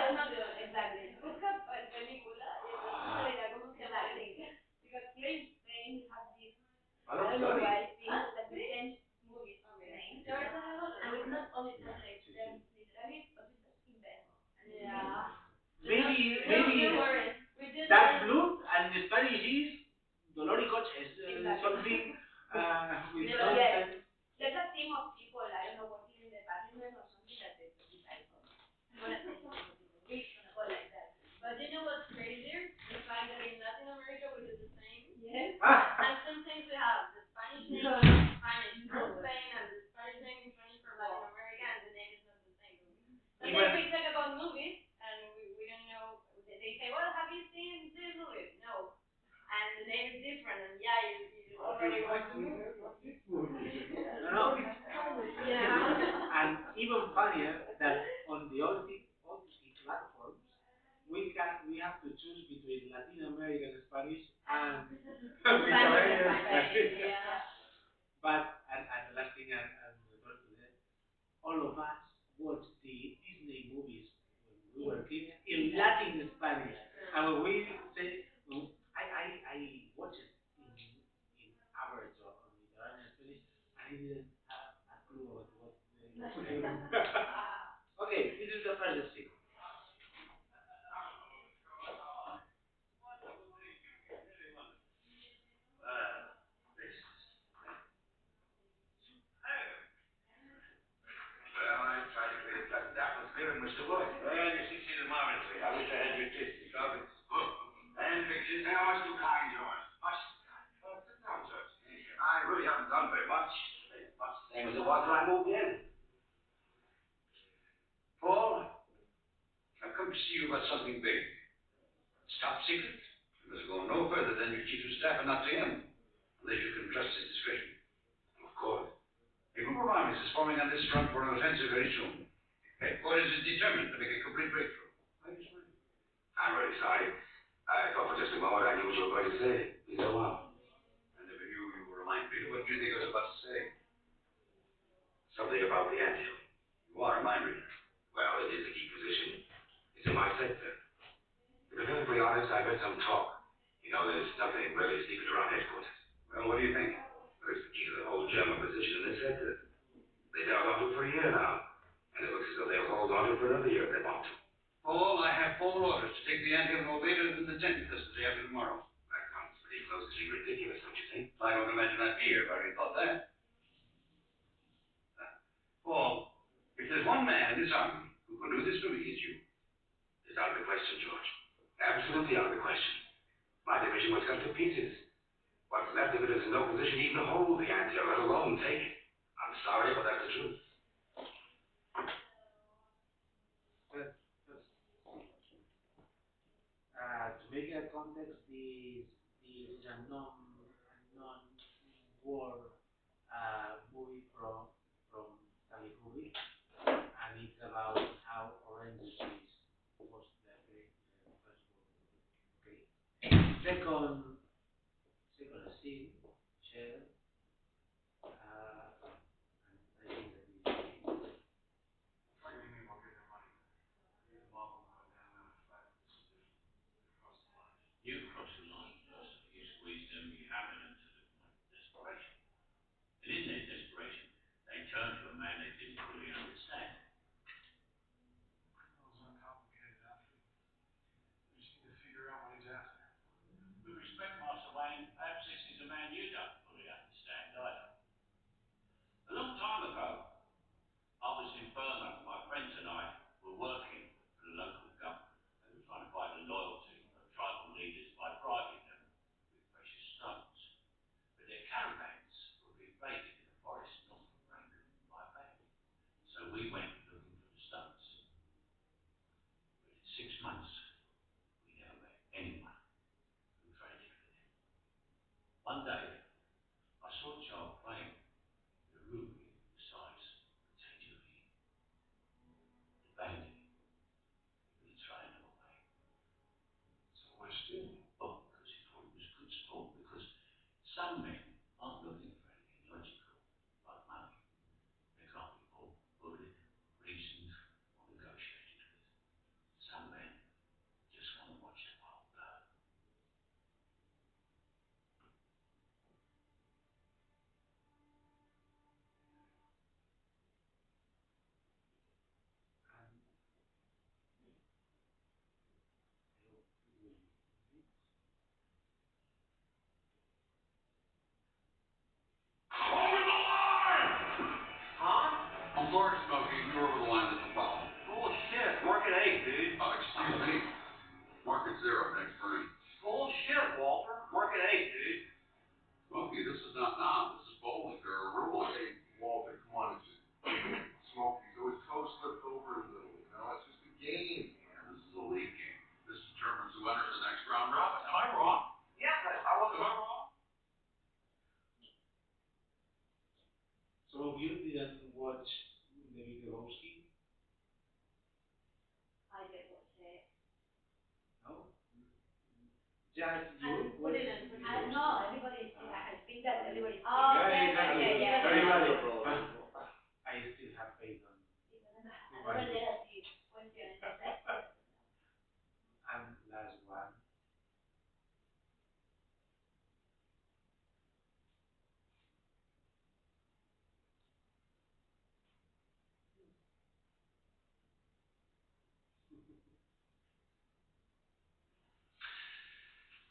exactly. Busca película y entonces te dirá cómo se llama en inglés. Because here in Spain you have this. Path I of don't know Glory. why that we change movies names. And we not only translate them literally, but we just invent. Yeah. Maybe No worries. We do Dark that. Blue and in Spanish is Dolor y Coches. Exactly. Something with But yes, there's a team of people, I don't know, working in the parliament or something that they decide on. We go like that. But you know what's crazier? The fact that in Latin America we do the same. Yes. And sometimes we have the Spanish name in Spanish from Spain and the Spanish name in Spanish from Latin America, and the name is not the same. Sometimes we talk about movies and we don't know. They say, well, have you seen this movie? No. And the name is different, and yeah, you already watched the movie. No. Yeah. And even funnier that on the OTT platforms, we have to choose between Latin American Spanish and Mediterranean Spanish. Yeah. But and the last thing and refer to that, all of us watched the Disney movies when we were kids in Latin Spanish, and when we say I watched it in average or Mediterranean Spanish, I didn't have a clue of what they were saying. Okay, this is the first scene. Well, I tried to create a pleasant atmosphere in which to work. Well, you succeeded marvelously. I wish I had your taste in carpets. And pictures. How much too kind, George. Much too kind. Sit down, George. I really haven't done very much. Much the same as it was when I moved in. Paul, I've come to see you about something big. It's top secret. You must go no further than your chief of staff and not to him, unless you can trust his discretion. Of course. A group of armies is forming on this front for an offensive very soon. Headquarters is determined to make a complete breakthrough. I'm really sorry. I thought for just a moment I knew what you were going to say. You know what? I never knew you were a mind reader. What do you think I was about to say? Something about the anthill. You are a mind reader. Well, it is a key position. It's in my sector. To be perfectly honest, I've heard some talk. You know, there's nothing really secret around headquarters. Well, what do you think? Well, it's the key to the whole German position in this sector. They've held on to it for a year now. And it looks as though they'll hold on to it for another year if they want to. Paul, I have formal orders to take the anthill no later than the 10th. That's the day after tomorrow. That comes pretty close to being ridiculous, don't you think? I don't imagine I'd be here if I hadn't thought that. Paul, if there's one man in this army who can do this for me, it's you. It's out of the question, George. Absolutely out of the question. My division was cut to pieces. What's left of it is in no position even to hold the anthill, let alone take it. I'm sorry, but that's the truth. To make a context, this is a non-war movie from Stanley Kubrick, and it's about how horrendous was the First World War. Okay. Second scene, share, and I think that is. What do you mean we'll get their money back? The mob will go down and fight. This is different. Across the line. You cross the line first. You squeeze them, you hammer them to the point of desperation. And in their desperation, they turn to a man they didn't fully understand. Well, it's uncomplicated, Alfred. We just need to figure out what he's after. With respect, Master Wayne, perhaps this is a man you don't fully understand either. A long time ago, I was in Burma. My friends and I were working for the local government. They were trying to buy the loyalty of tribal leaders by bribing them with precious stones. But their caravans were being raided in the forest north of Rangoon by a band. So we went looking for the stones. But in 6 months, we never met anyone who traded for them. One day, I saw a child playing with a ruby the size of a tangerine. The bandit, he was throwing them away. So why steal them? Oh, because he thought it was good sport, because some men aren't looking for anything logical, like money. They can't be bought, bullied, reasoned, or negotiated with. Some men just want to watch the pot burn. I'm sorry, Smokey. You're over the line. That's a foul. Bullshit. Market 8, dude. Excuse me. Market 0. Next frame. Bullshit, Walter. Market 8, dude. Smokey, this is not now. This is bowling. There are rules. Hey, Walter, come on. It's just Smokey. So his toe slipped over a little, you know? It's just a game, man. This is a league game. This determines who enters the next round robin. Am I wrong? Yeah, but I wasn't. Am I wrong? Some of you didn't watch the Big Lebowski? I did watch it. No? Just you? Put it in. No, everybody. I think that everybody. Oh, yeah, exactly. yeah. Everybody. But I still have faith on Everybody else is questioning. And last one.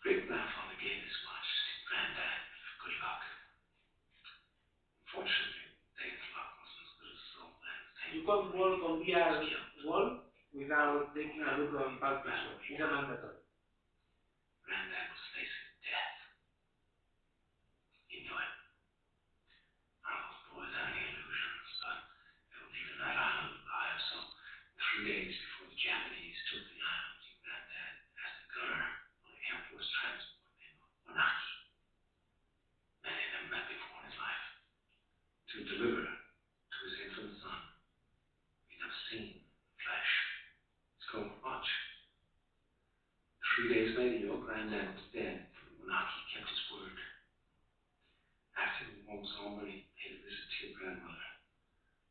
Great grandfather gave this much to granddad for good luck. Unfortunately, Dave's luck wasn't as good as his old man's. You can work on VR wall without taking a look on Pulp Fiction. It's a mandatory. Granddad was facing death. He knew it. None of those boys had any illusions, but they were leaving that island alive, so 3 days before the Japanese took the island, Granddad asked the gunner on the Air Force transport named Wanaki, man he'd never met before in his life, to deliver granddad was dead, Monarchy kept his word. After the war was over, he paid a visit to your grandmother,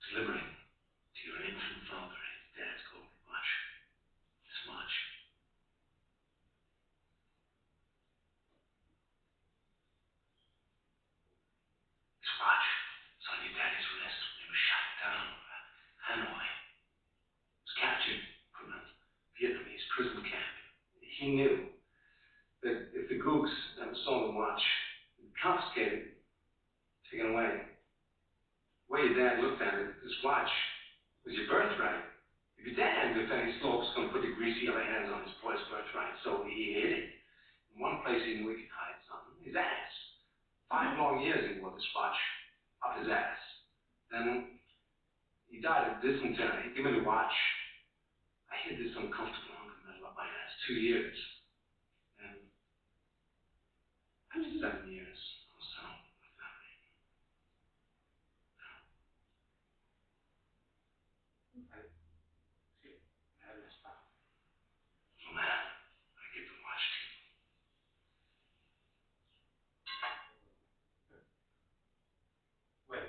delivering to your infant father his dad's golden watch. This watch. This watch was on your daddy's wrist when he was shot down over Hanoi. He was captured from a Vietnamese prison camp. He knew that if the gooks ever saw the watch, they'd confiscate it, taken away. The way your dad looked at it, this watch was your birthright. You'd be damned if any slope's gonna put the greasy yellow hands on his boy's birthright, so he hid it. In one place he knew he could hide something, his ass. 5 long years he wore this watch up his ass. Then he died of dysentery. Give me the watch. I hid this uncomfortable hunk of metal up my ass 2 years. And after 7 years or so, I found it. So man, I give the watch to you. Well,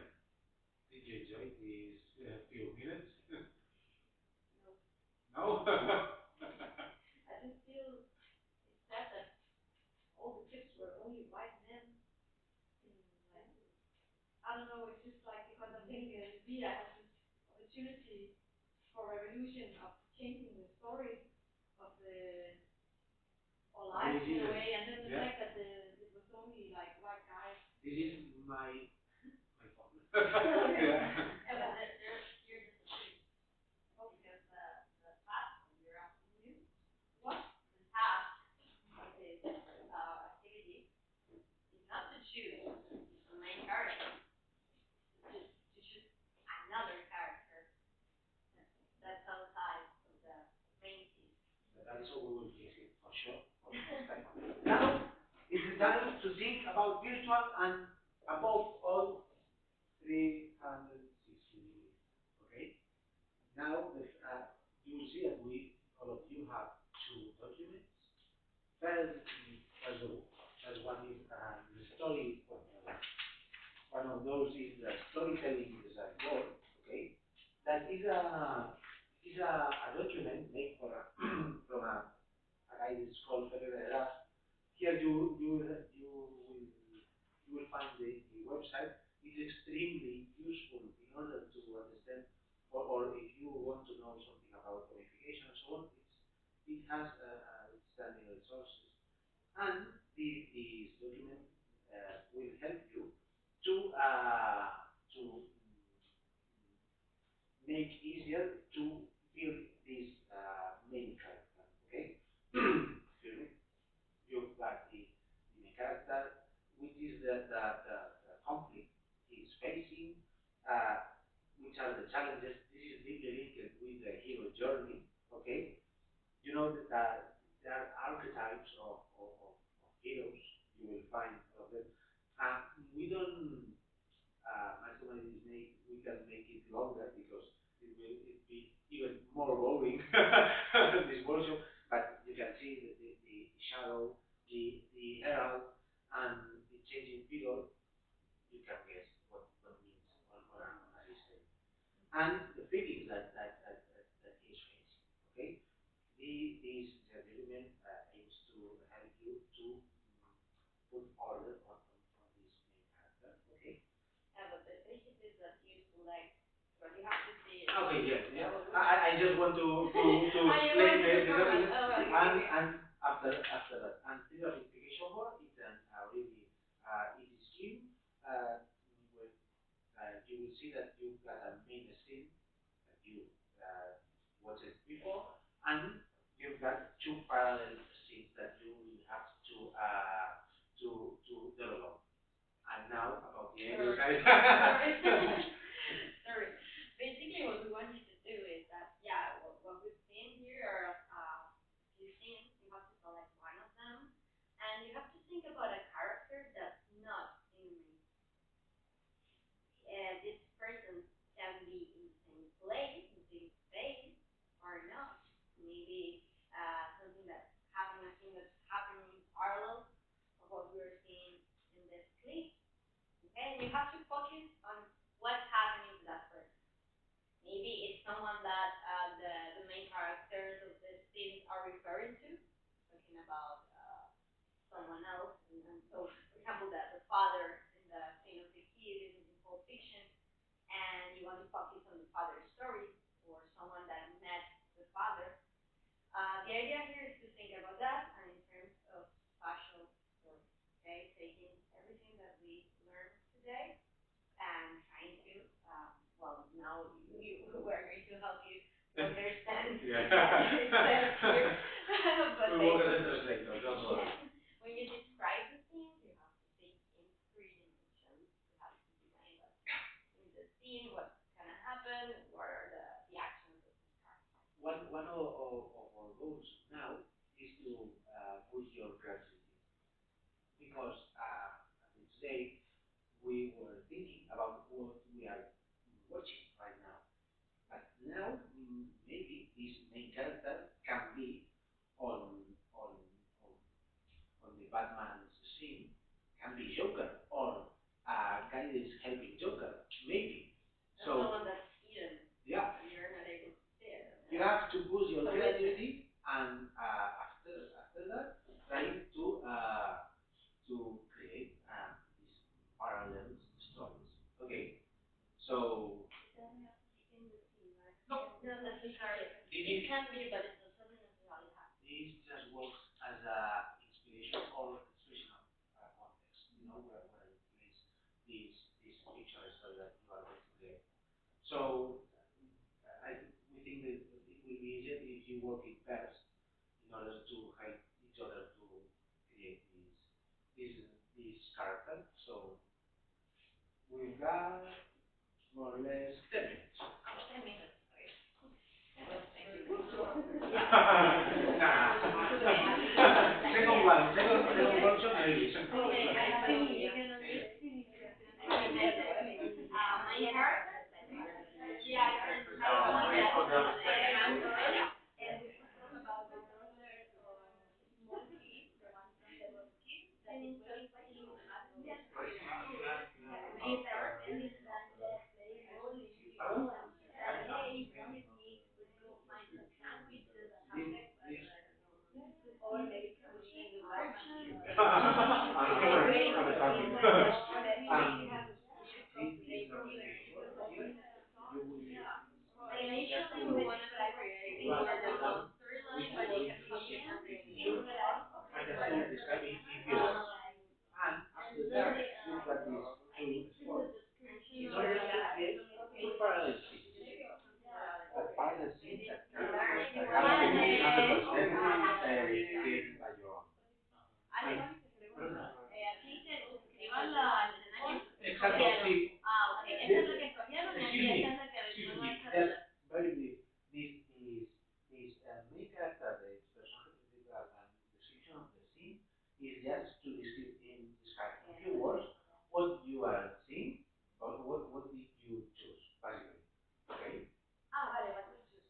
did you enjoy these few minutes? No? I just feel it's sad that all the tips were only white men. Like, I don't know, it's just like because I'm thinking that Via has this opportunity for revolution of changing the story of our lives in a way, and then the fact that it was only like white guys. This is my fault. Yeah, but you're just a priest. Because the task of your afternoon, What? the task of this activity is not to choose the main character, it's to choose another character that's outside of the main piece. That is how we will fix it for sure. For next time. Now it is time to think about virtual and above all 360 degrees. Okay? Now you will see that all of you have 2 documents. First one is the story. One of those is the storytelling design board. Okay, that is a document made for from a guy that's called Pepe Venegas. Here you will find the website. It's extremely useful in order to understand, or if you want to know something about gamification and so on. It has outstanding resources, and this document will help you to make easier to build this main character. Okay, excuse me. You've got the main character, which is the conflict he's facing, which are the challenges. This is deeply linked with the hero journey. Okay, you know that there are archetypes of heroes. You will find of them. We don't maximize this. We can make it longer because it will be even more boring this workshop. But you can see the shadow, the herald, and the changing figure. You can guess what means on a system, and the feelings that he's facing. Okay, this agreement aims to help you to put order on this main character. Okay. Yeah, but the basic is that useful, like, but you have to see it. Okay, yeah. I just want to explain the document, and after that, and the verification board is a really easy scheme. When you will see that you've got a main scene that you watched before, and you've got 2 parallel scenes that you will have to develop. And now about the exercise. Sorry. Basically, what we want you to do is that, yeah, what we've seen here are few scenes. You have to select one of them, and you have to think about a character that's not in the main. This person can be in the same place, in the same space, or not. Maybe something that's happening, a thing that's happening and you have to focus on what's happening to that person. Maybe it's someone that the main characters of the scenes are referring to, talking about someone else. And so, for example, the father in the scene of the kid in Pulp Fiction, and you want to focus on the father's story or someone that met the father. The idea here is to think about that and in terms of spatial story. Okay, taking everything that we learned today and trying to, now we're going to help you understand Yeah. here. But We work as a translator, don't worry. when you describe the scene, you have to think in 3 dimensions. You have to define what's in the scene, what's gonna happen, what are the actions of this character. One of our goals now is to push your creativity because today we were thinking about what we are watching right now. But now maybe this main character can be on on on on the Batman's scene, can be Joker or a guy that is helping Joker, maybe. So someone that's hidden. yeah, You're not able to see it. you have to push your creativity and after that try to create these parallel stories. Okay, so It doesn't have to be in the scene, right? no, Not necessarily. it It is can be, but it doesn't necessarily have to. this just works as a inspiration or expression of context. You know where it plays this picture story that you are going to create. So we think that it will be easier if you work in pairs in order to help each other to create this this character. So we've got more or less 10 minutes. 10 minutes. Okay. Nah. Second workshop maybe. My character? Yeah, and we talk about the brother of small kids, the one from the bosque, that is waiting to have the main character is that playing bowling, and hey, promise me we'll go find some sandwiches and have breakfast, I don't know. Or maybe pushing the Batman. Initially, we wanted to create more of a long storyline, but you can focus on the visual Describing inferiors. And after that, you've got these two sports. In order to create two parallel scenes. But parallel scenes that can be 100% created by your own. Alex, aquí se escriban la escenario. Exacto, sí. Ah, ok. Esta es la que escogieron y aquí esta es la que después va a desarrollar. Very brief. This main character, the personaje principal, and description of the scene is just to describe in few words what you are seeing, or what did you choose, basically. Okay? Vale, what did you choose?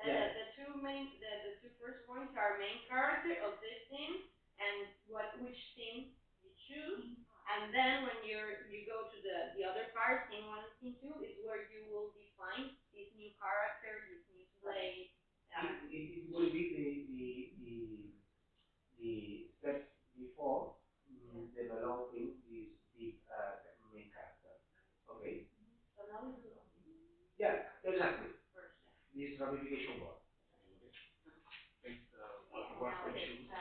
The two first points are main character of this scene and which scene you choose. And then when you go to the other part, scene 1 and scene 2, is where you will define this new character, this new place. It will be the step before developing this deep main character. Okay? So now we do Yeah, exactly. This ramification board.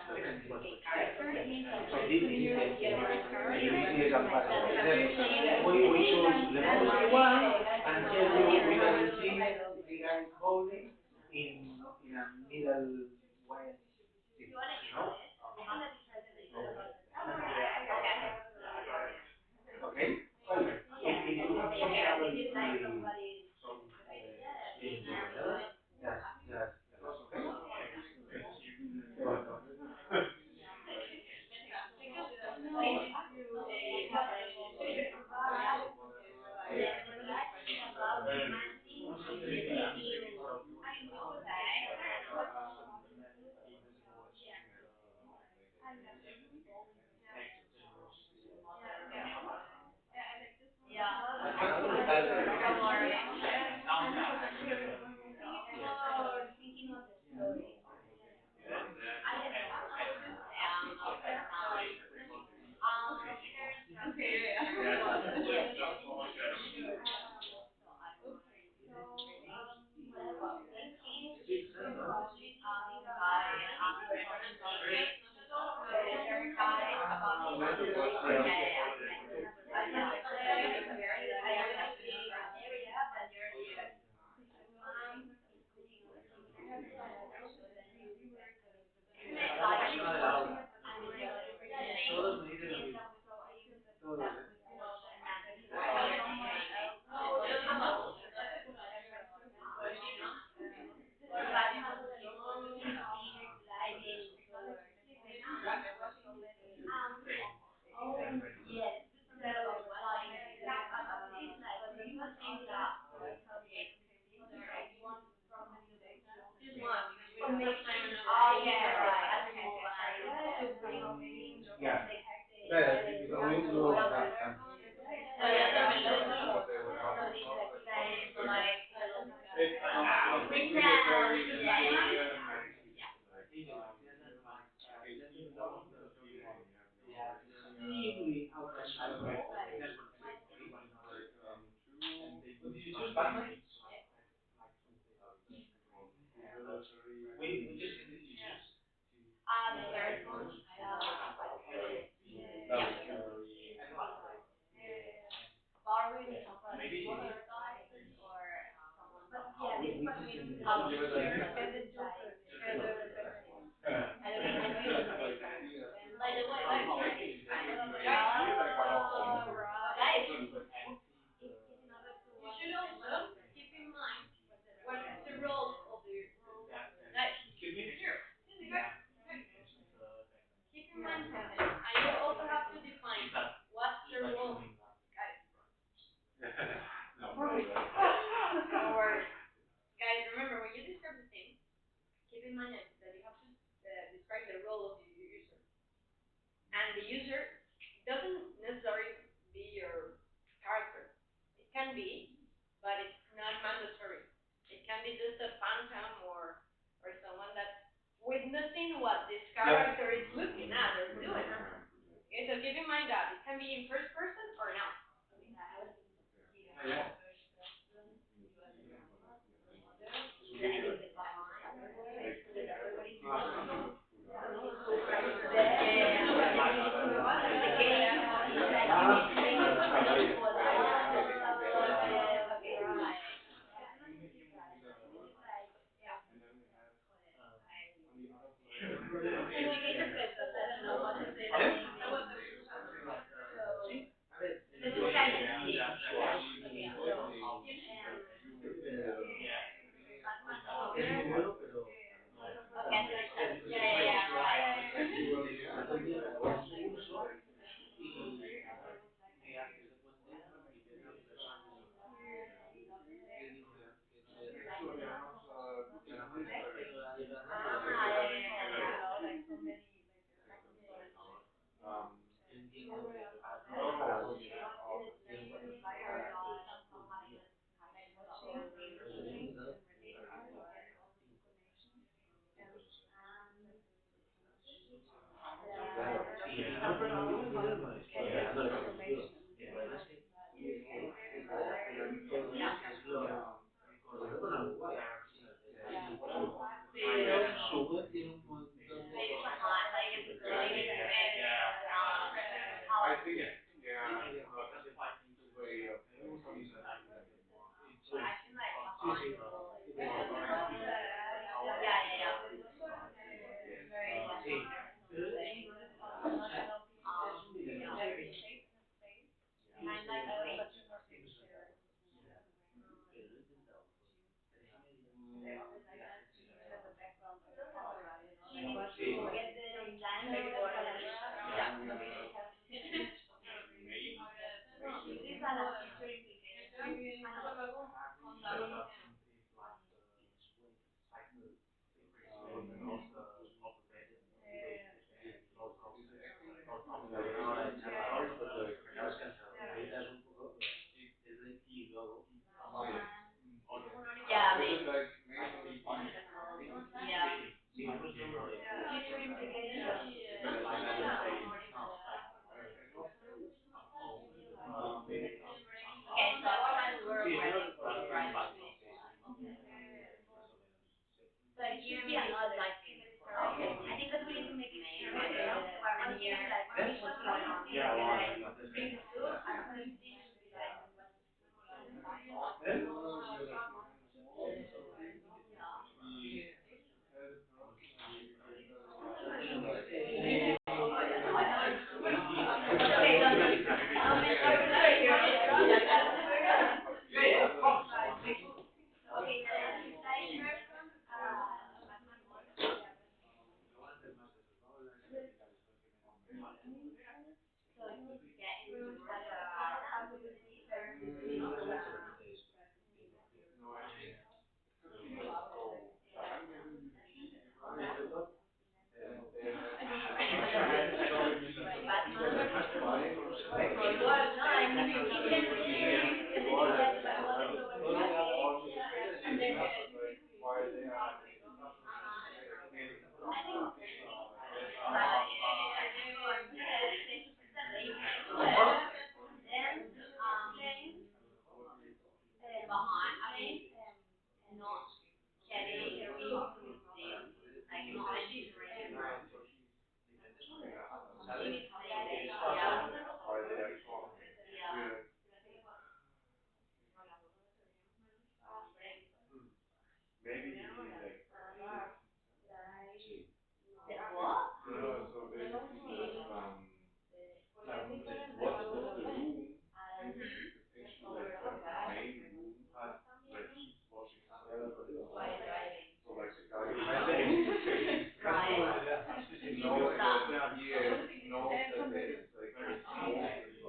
So this is the example. We chose the most one, and here we can see the guys bowling in a middle way. You want to use it? Okay? Perfect. If you have some trouble with some just tell us, okay? You're welcome. Todos me dicen lo mismo. Todos, ¿eh? Yeah. Because we do that. Usually outside what did you choose, Batman? Which is did you choose? The third one. Maybe. Yeah. So yeah, it was like how to do this or Maybe like what? so basically what the room actually like the main room has like keeps watching others. So like the guy who knows that there is like a phone inside,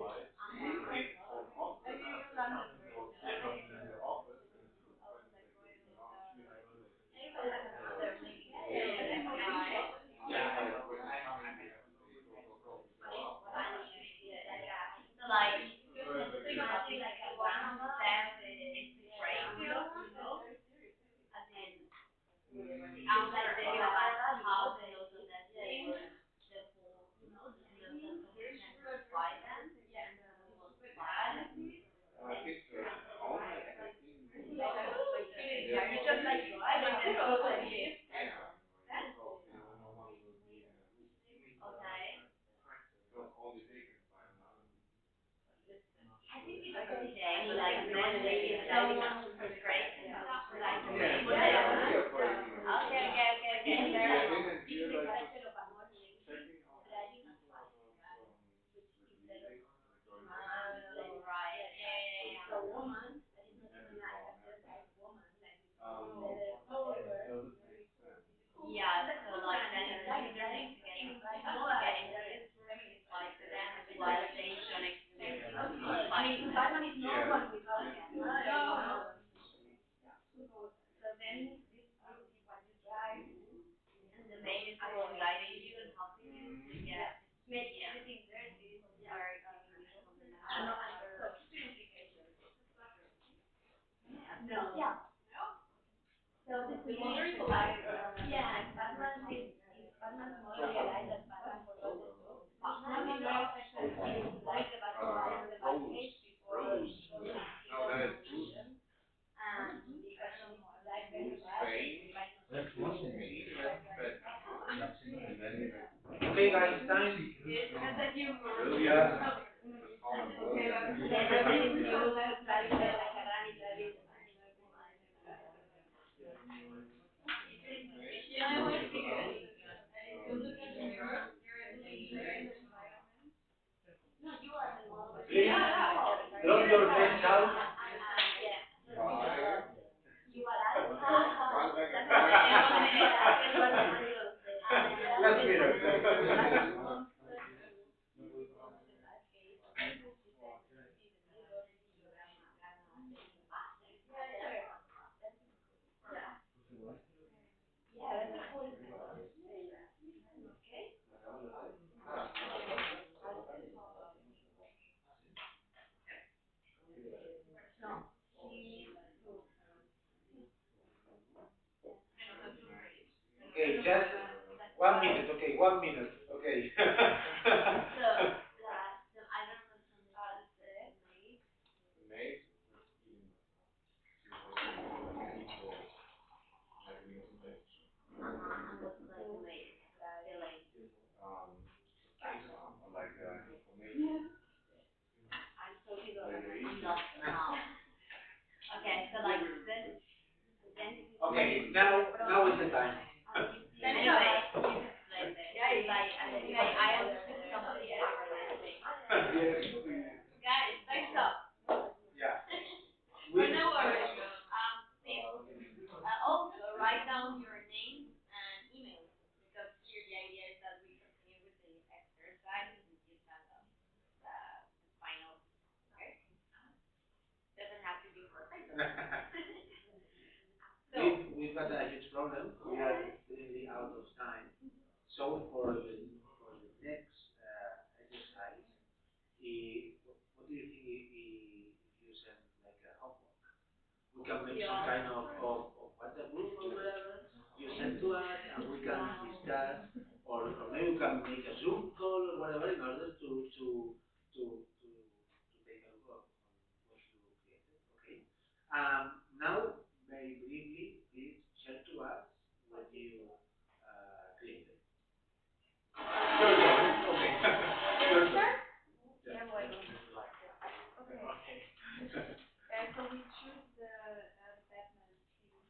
he takes the phone off and he's not in the office and it's just kind of like looking around. I think the owner is like You're just like I don't know. only taken by another. I think it's a good day, like maybe someone who's great and stuff, like maybe okay. Yeah, so like then it's like learning to get into like the visualization experience. Batman is normal without So then this group is what you drive and the main is about guiding you and helping you to get make everything there is are giving you some no. Yeah. So the creator is like, yeah, Batman is Batman's mother realized that Batman forgot the book. Batman is like the Batman, the Batcave before No, that is Bruce. and because she's like very bad, That's Bruce Wayne, but and then Okay, guys, time. that's a humor. Brilliant. Please drop your names out. Let's meet her. Okay, just 1 minute, okay, 1 minute, okay. Okay, so like then Okay, now is the time. anyway, like anyway, I understood somebody else. Guys, let's stop. Yeah. But no worries. Also write down your names and emails because here the idea is that we continue with the exercise. So, We've got a huge problem. We are extremely out of time. So for the next exercise, what do you think if you send like a homework? We can make some kind of WhatsApp group or whatever. You send to us and we can discuss, or maybe we can make a Zoom call or whatever in order to take a look on what you created. Okay. Now, very briefly, please share to us what you created. Your turn. Okay. Your turn. Yeah, why not? Okay. Okay. So we choose the Batman theme.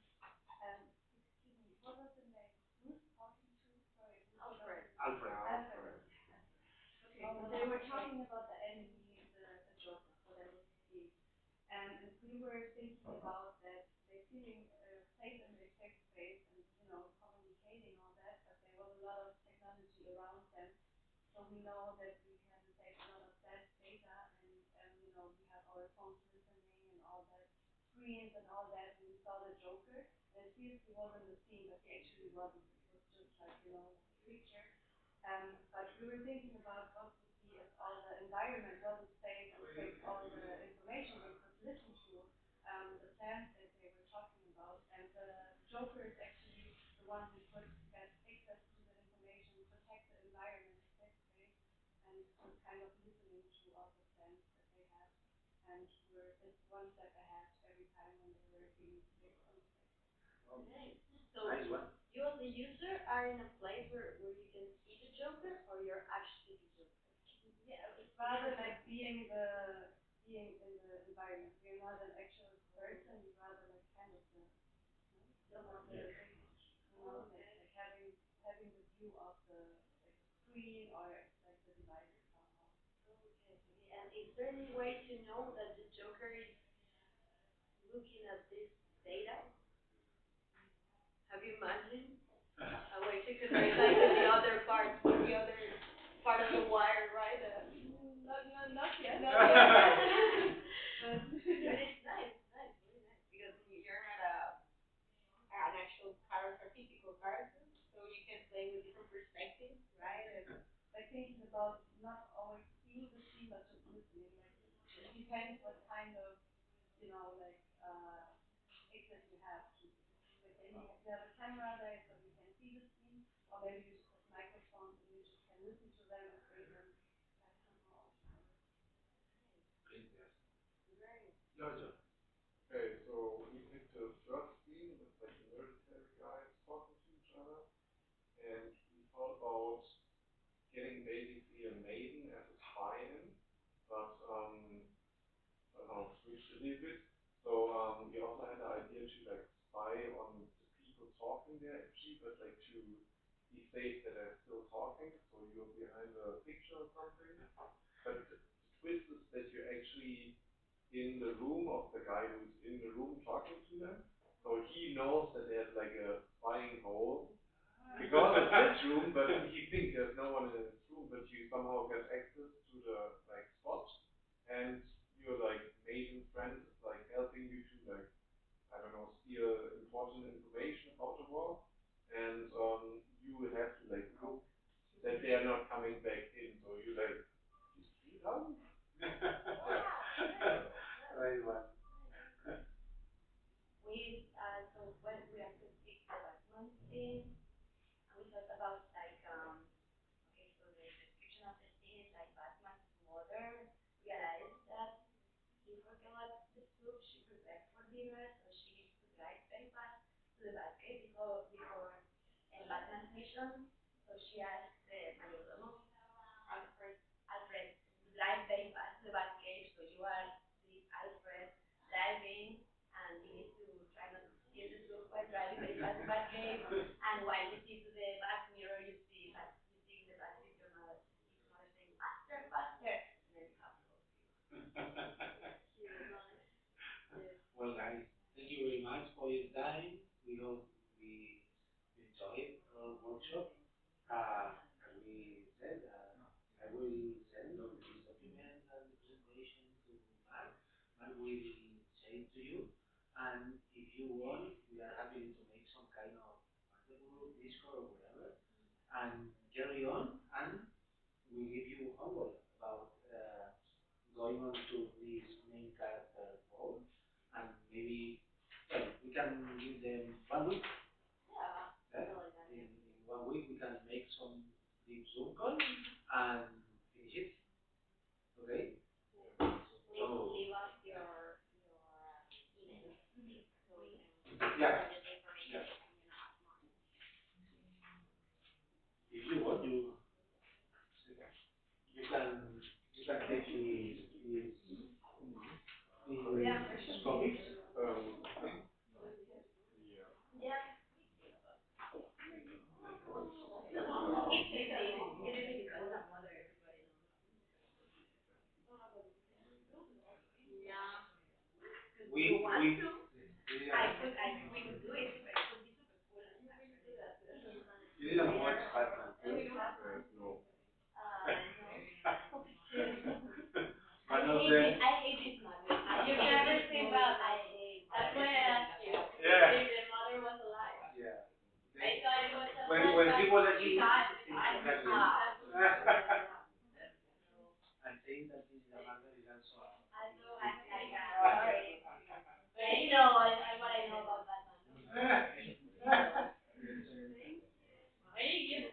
Excuse me, what was the name? Who's talking to? Sorry, Alfred. Alfred. Alfred. Okay, so they were talking about the enemy, the Joker, so that was the theme. And we were thinking about that they're feeling safe in their safe space and, communicating all that, but there was a lot of technology around them. So we know that we can take a lot of that data and, we have our phones listening and all that, screens and all that, and we saw the Joker. And it feels he was in the scene, but he actually wasn't. It was just like, a picture. But we were thinking about what would be if all the environment wasn't safe and take all the information they could listen to, the plans that they were talking about. And the Joker is actually the one who could get access to the information, protect the environment, the safe space, and just kind of listening to all the plans that they had. And we're just one step ahead every time when they were being fixed on the safe space. okay. So, Nice one. you as the user are in a place where you can see the Joker, or you're actually the Joker? Yeah, it's rather like being in the environment. You're not an actual person, you're rather like kind of some of the like having the view of the like screen or like the device somehow. Okay. And is there any way to know that the Joker is looking at this data? Have you imagined a way to connect like to the other part of the wire, right? Not yet. Not yet. But it's nice, really nice, because you're not an actual character, physical character, so you can play with different perspectives, right? And Like thinking about not always seeing the scene but just listening. Like it depends what kind of like access you have to. Like maybe you have a camera there so you can see the scene, or maybe you just have microphones and you just can listen to them and bring them back somehow. Princess. very Your turn. Okay, so we picked a first scene with like the military guys talking to each other, and we thought about getting basically a maiden as a spy in, but I don't know, switched a little bit. So we also had the idea to like spy on the people talking there actually, but like to be safe that they're still talking, so you're behind a picture or something. But the twist is that you're actually in the room of the guy who's in the room talking to them. So he knows that there's like a spying hole because of this room, but he thinks there's no one in this room, but you somehow get access to the like spot, and your like maiden friend is like helping you to like, I don't know, steal important information about the war, and you have to like look that they are not coming back in, so you like, you see them? Right one. So when we have to pick the Batman scene, we thought about like okay, so the description of the scene is like Batman's mother realized that he forgot the soup she prepared for dinner, so she needs to drive very fast to the Batcave before Batman's mission. So she asked the mayordomo, Alfred, to drive very fast to the Batcave. So you are this Alfred driving, and you need to try not to steal the soup while driving very fast to the Batcave. And while you see to the back mirror, you see in the back seat your mother saying faster, faster, and then you have to go. Well, guys, thank you very much for your time. We hope we enjoyed our workshop. As we said, I will send all these documents and the presentation to Mark. Mark will say it to you. And if you want, we are happy to make some kind of article, Discord or whatever, and carry on, and we give you homework about going on to this main character role, and maybe, well, we can give them 1 week. In 1 week, we can make some deep Zoom call and finish it. Okay? So, Leave us your email so we can yeah, send the information yeah. and ask more. If you want, you can take these comics. Yeah. It's easy because I'm mother, everybody knows. Yeah. We You want we to? yeah. We could do it, but it would be super cool. You didn't watch Batman. No. One of the I hate this mother. You can understand, but I hate. That's why I asked you yeah if the mother was alive. yeah. I thought it was alive. When he was a kid, Exactly. I think that this mother is also. Also, I'm like sorry. But you know, what I know about Batman.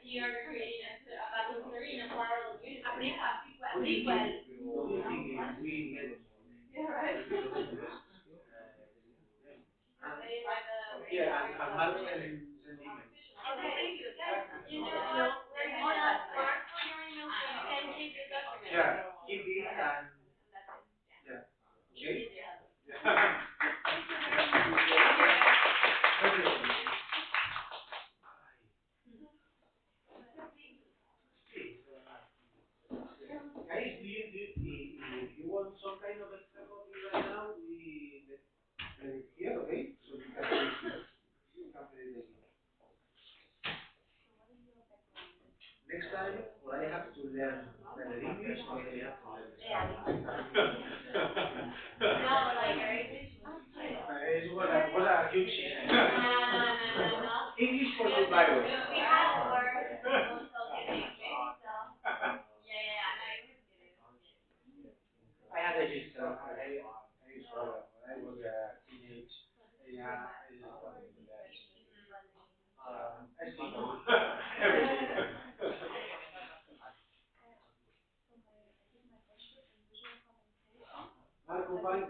You're creating a Batman story in a parallel universe. A prequel. What do you think if we get Yeah, right. yeah, and Mark send emails. Okay, thank you. Guys, you know what? We're gonna work for your email so you can keep the document. Yeah, keep it and yeah. Okay? Yeah. Thank you very much. Okay. Guys, if you want some kind of extra copy right now, we let it here, okay? So you can play it. You can play it again. Next time, or I have to learn better English, or they have to learn Spanish. No, like our English It was a huge shift. No. English for survivors. We had work also in English, so. Yeah, no, it was good. I had a huge struggle. I was a teenage. Yeah, I still go. Every day. Marco, bye.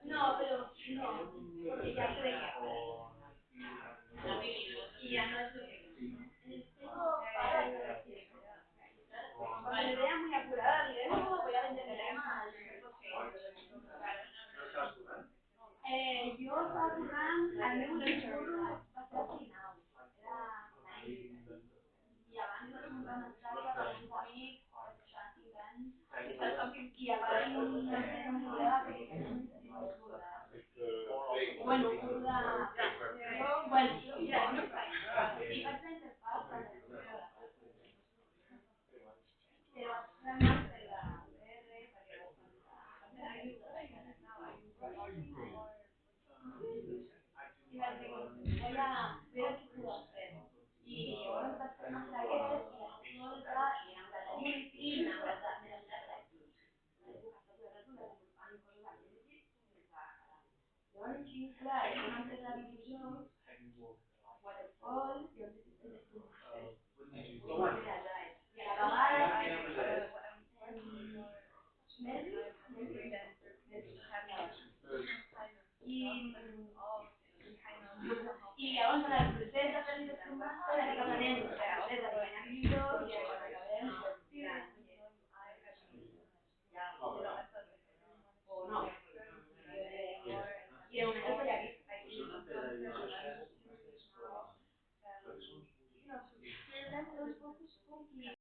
No, pero no, porque ya se veía. Y ya no es lo que tengo para cuando le vea muy apurada, diré, no, voy a entenderle mal. Yo estaba currant, a mi me gusta el curro, va a ser final. I abans vaig muntar una xarxa per uns amics, fa 5 anys, i a part tinc un problema que és kurda. Bueno, kurda... Bueno, yeah, no fight. I pero che può essere? I orang berternak lagi ya, keluarga, yang kata unity, yang kata melanjutkan. Llavors, clar, una empresa de difusió, waterfall, i on i a la vegada i llavors en el procés de fer el màster estic aprenent de dissenyar millor i quan acabem o no. Y de momento estoy aquí.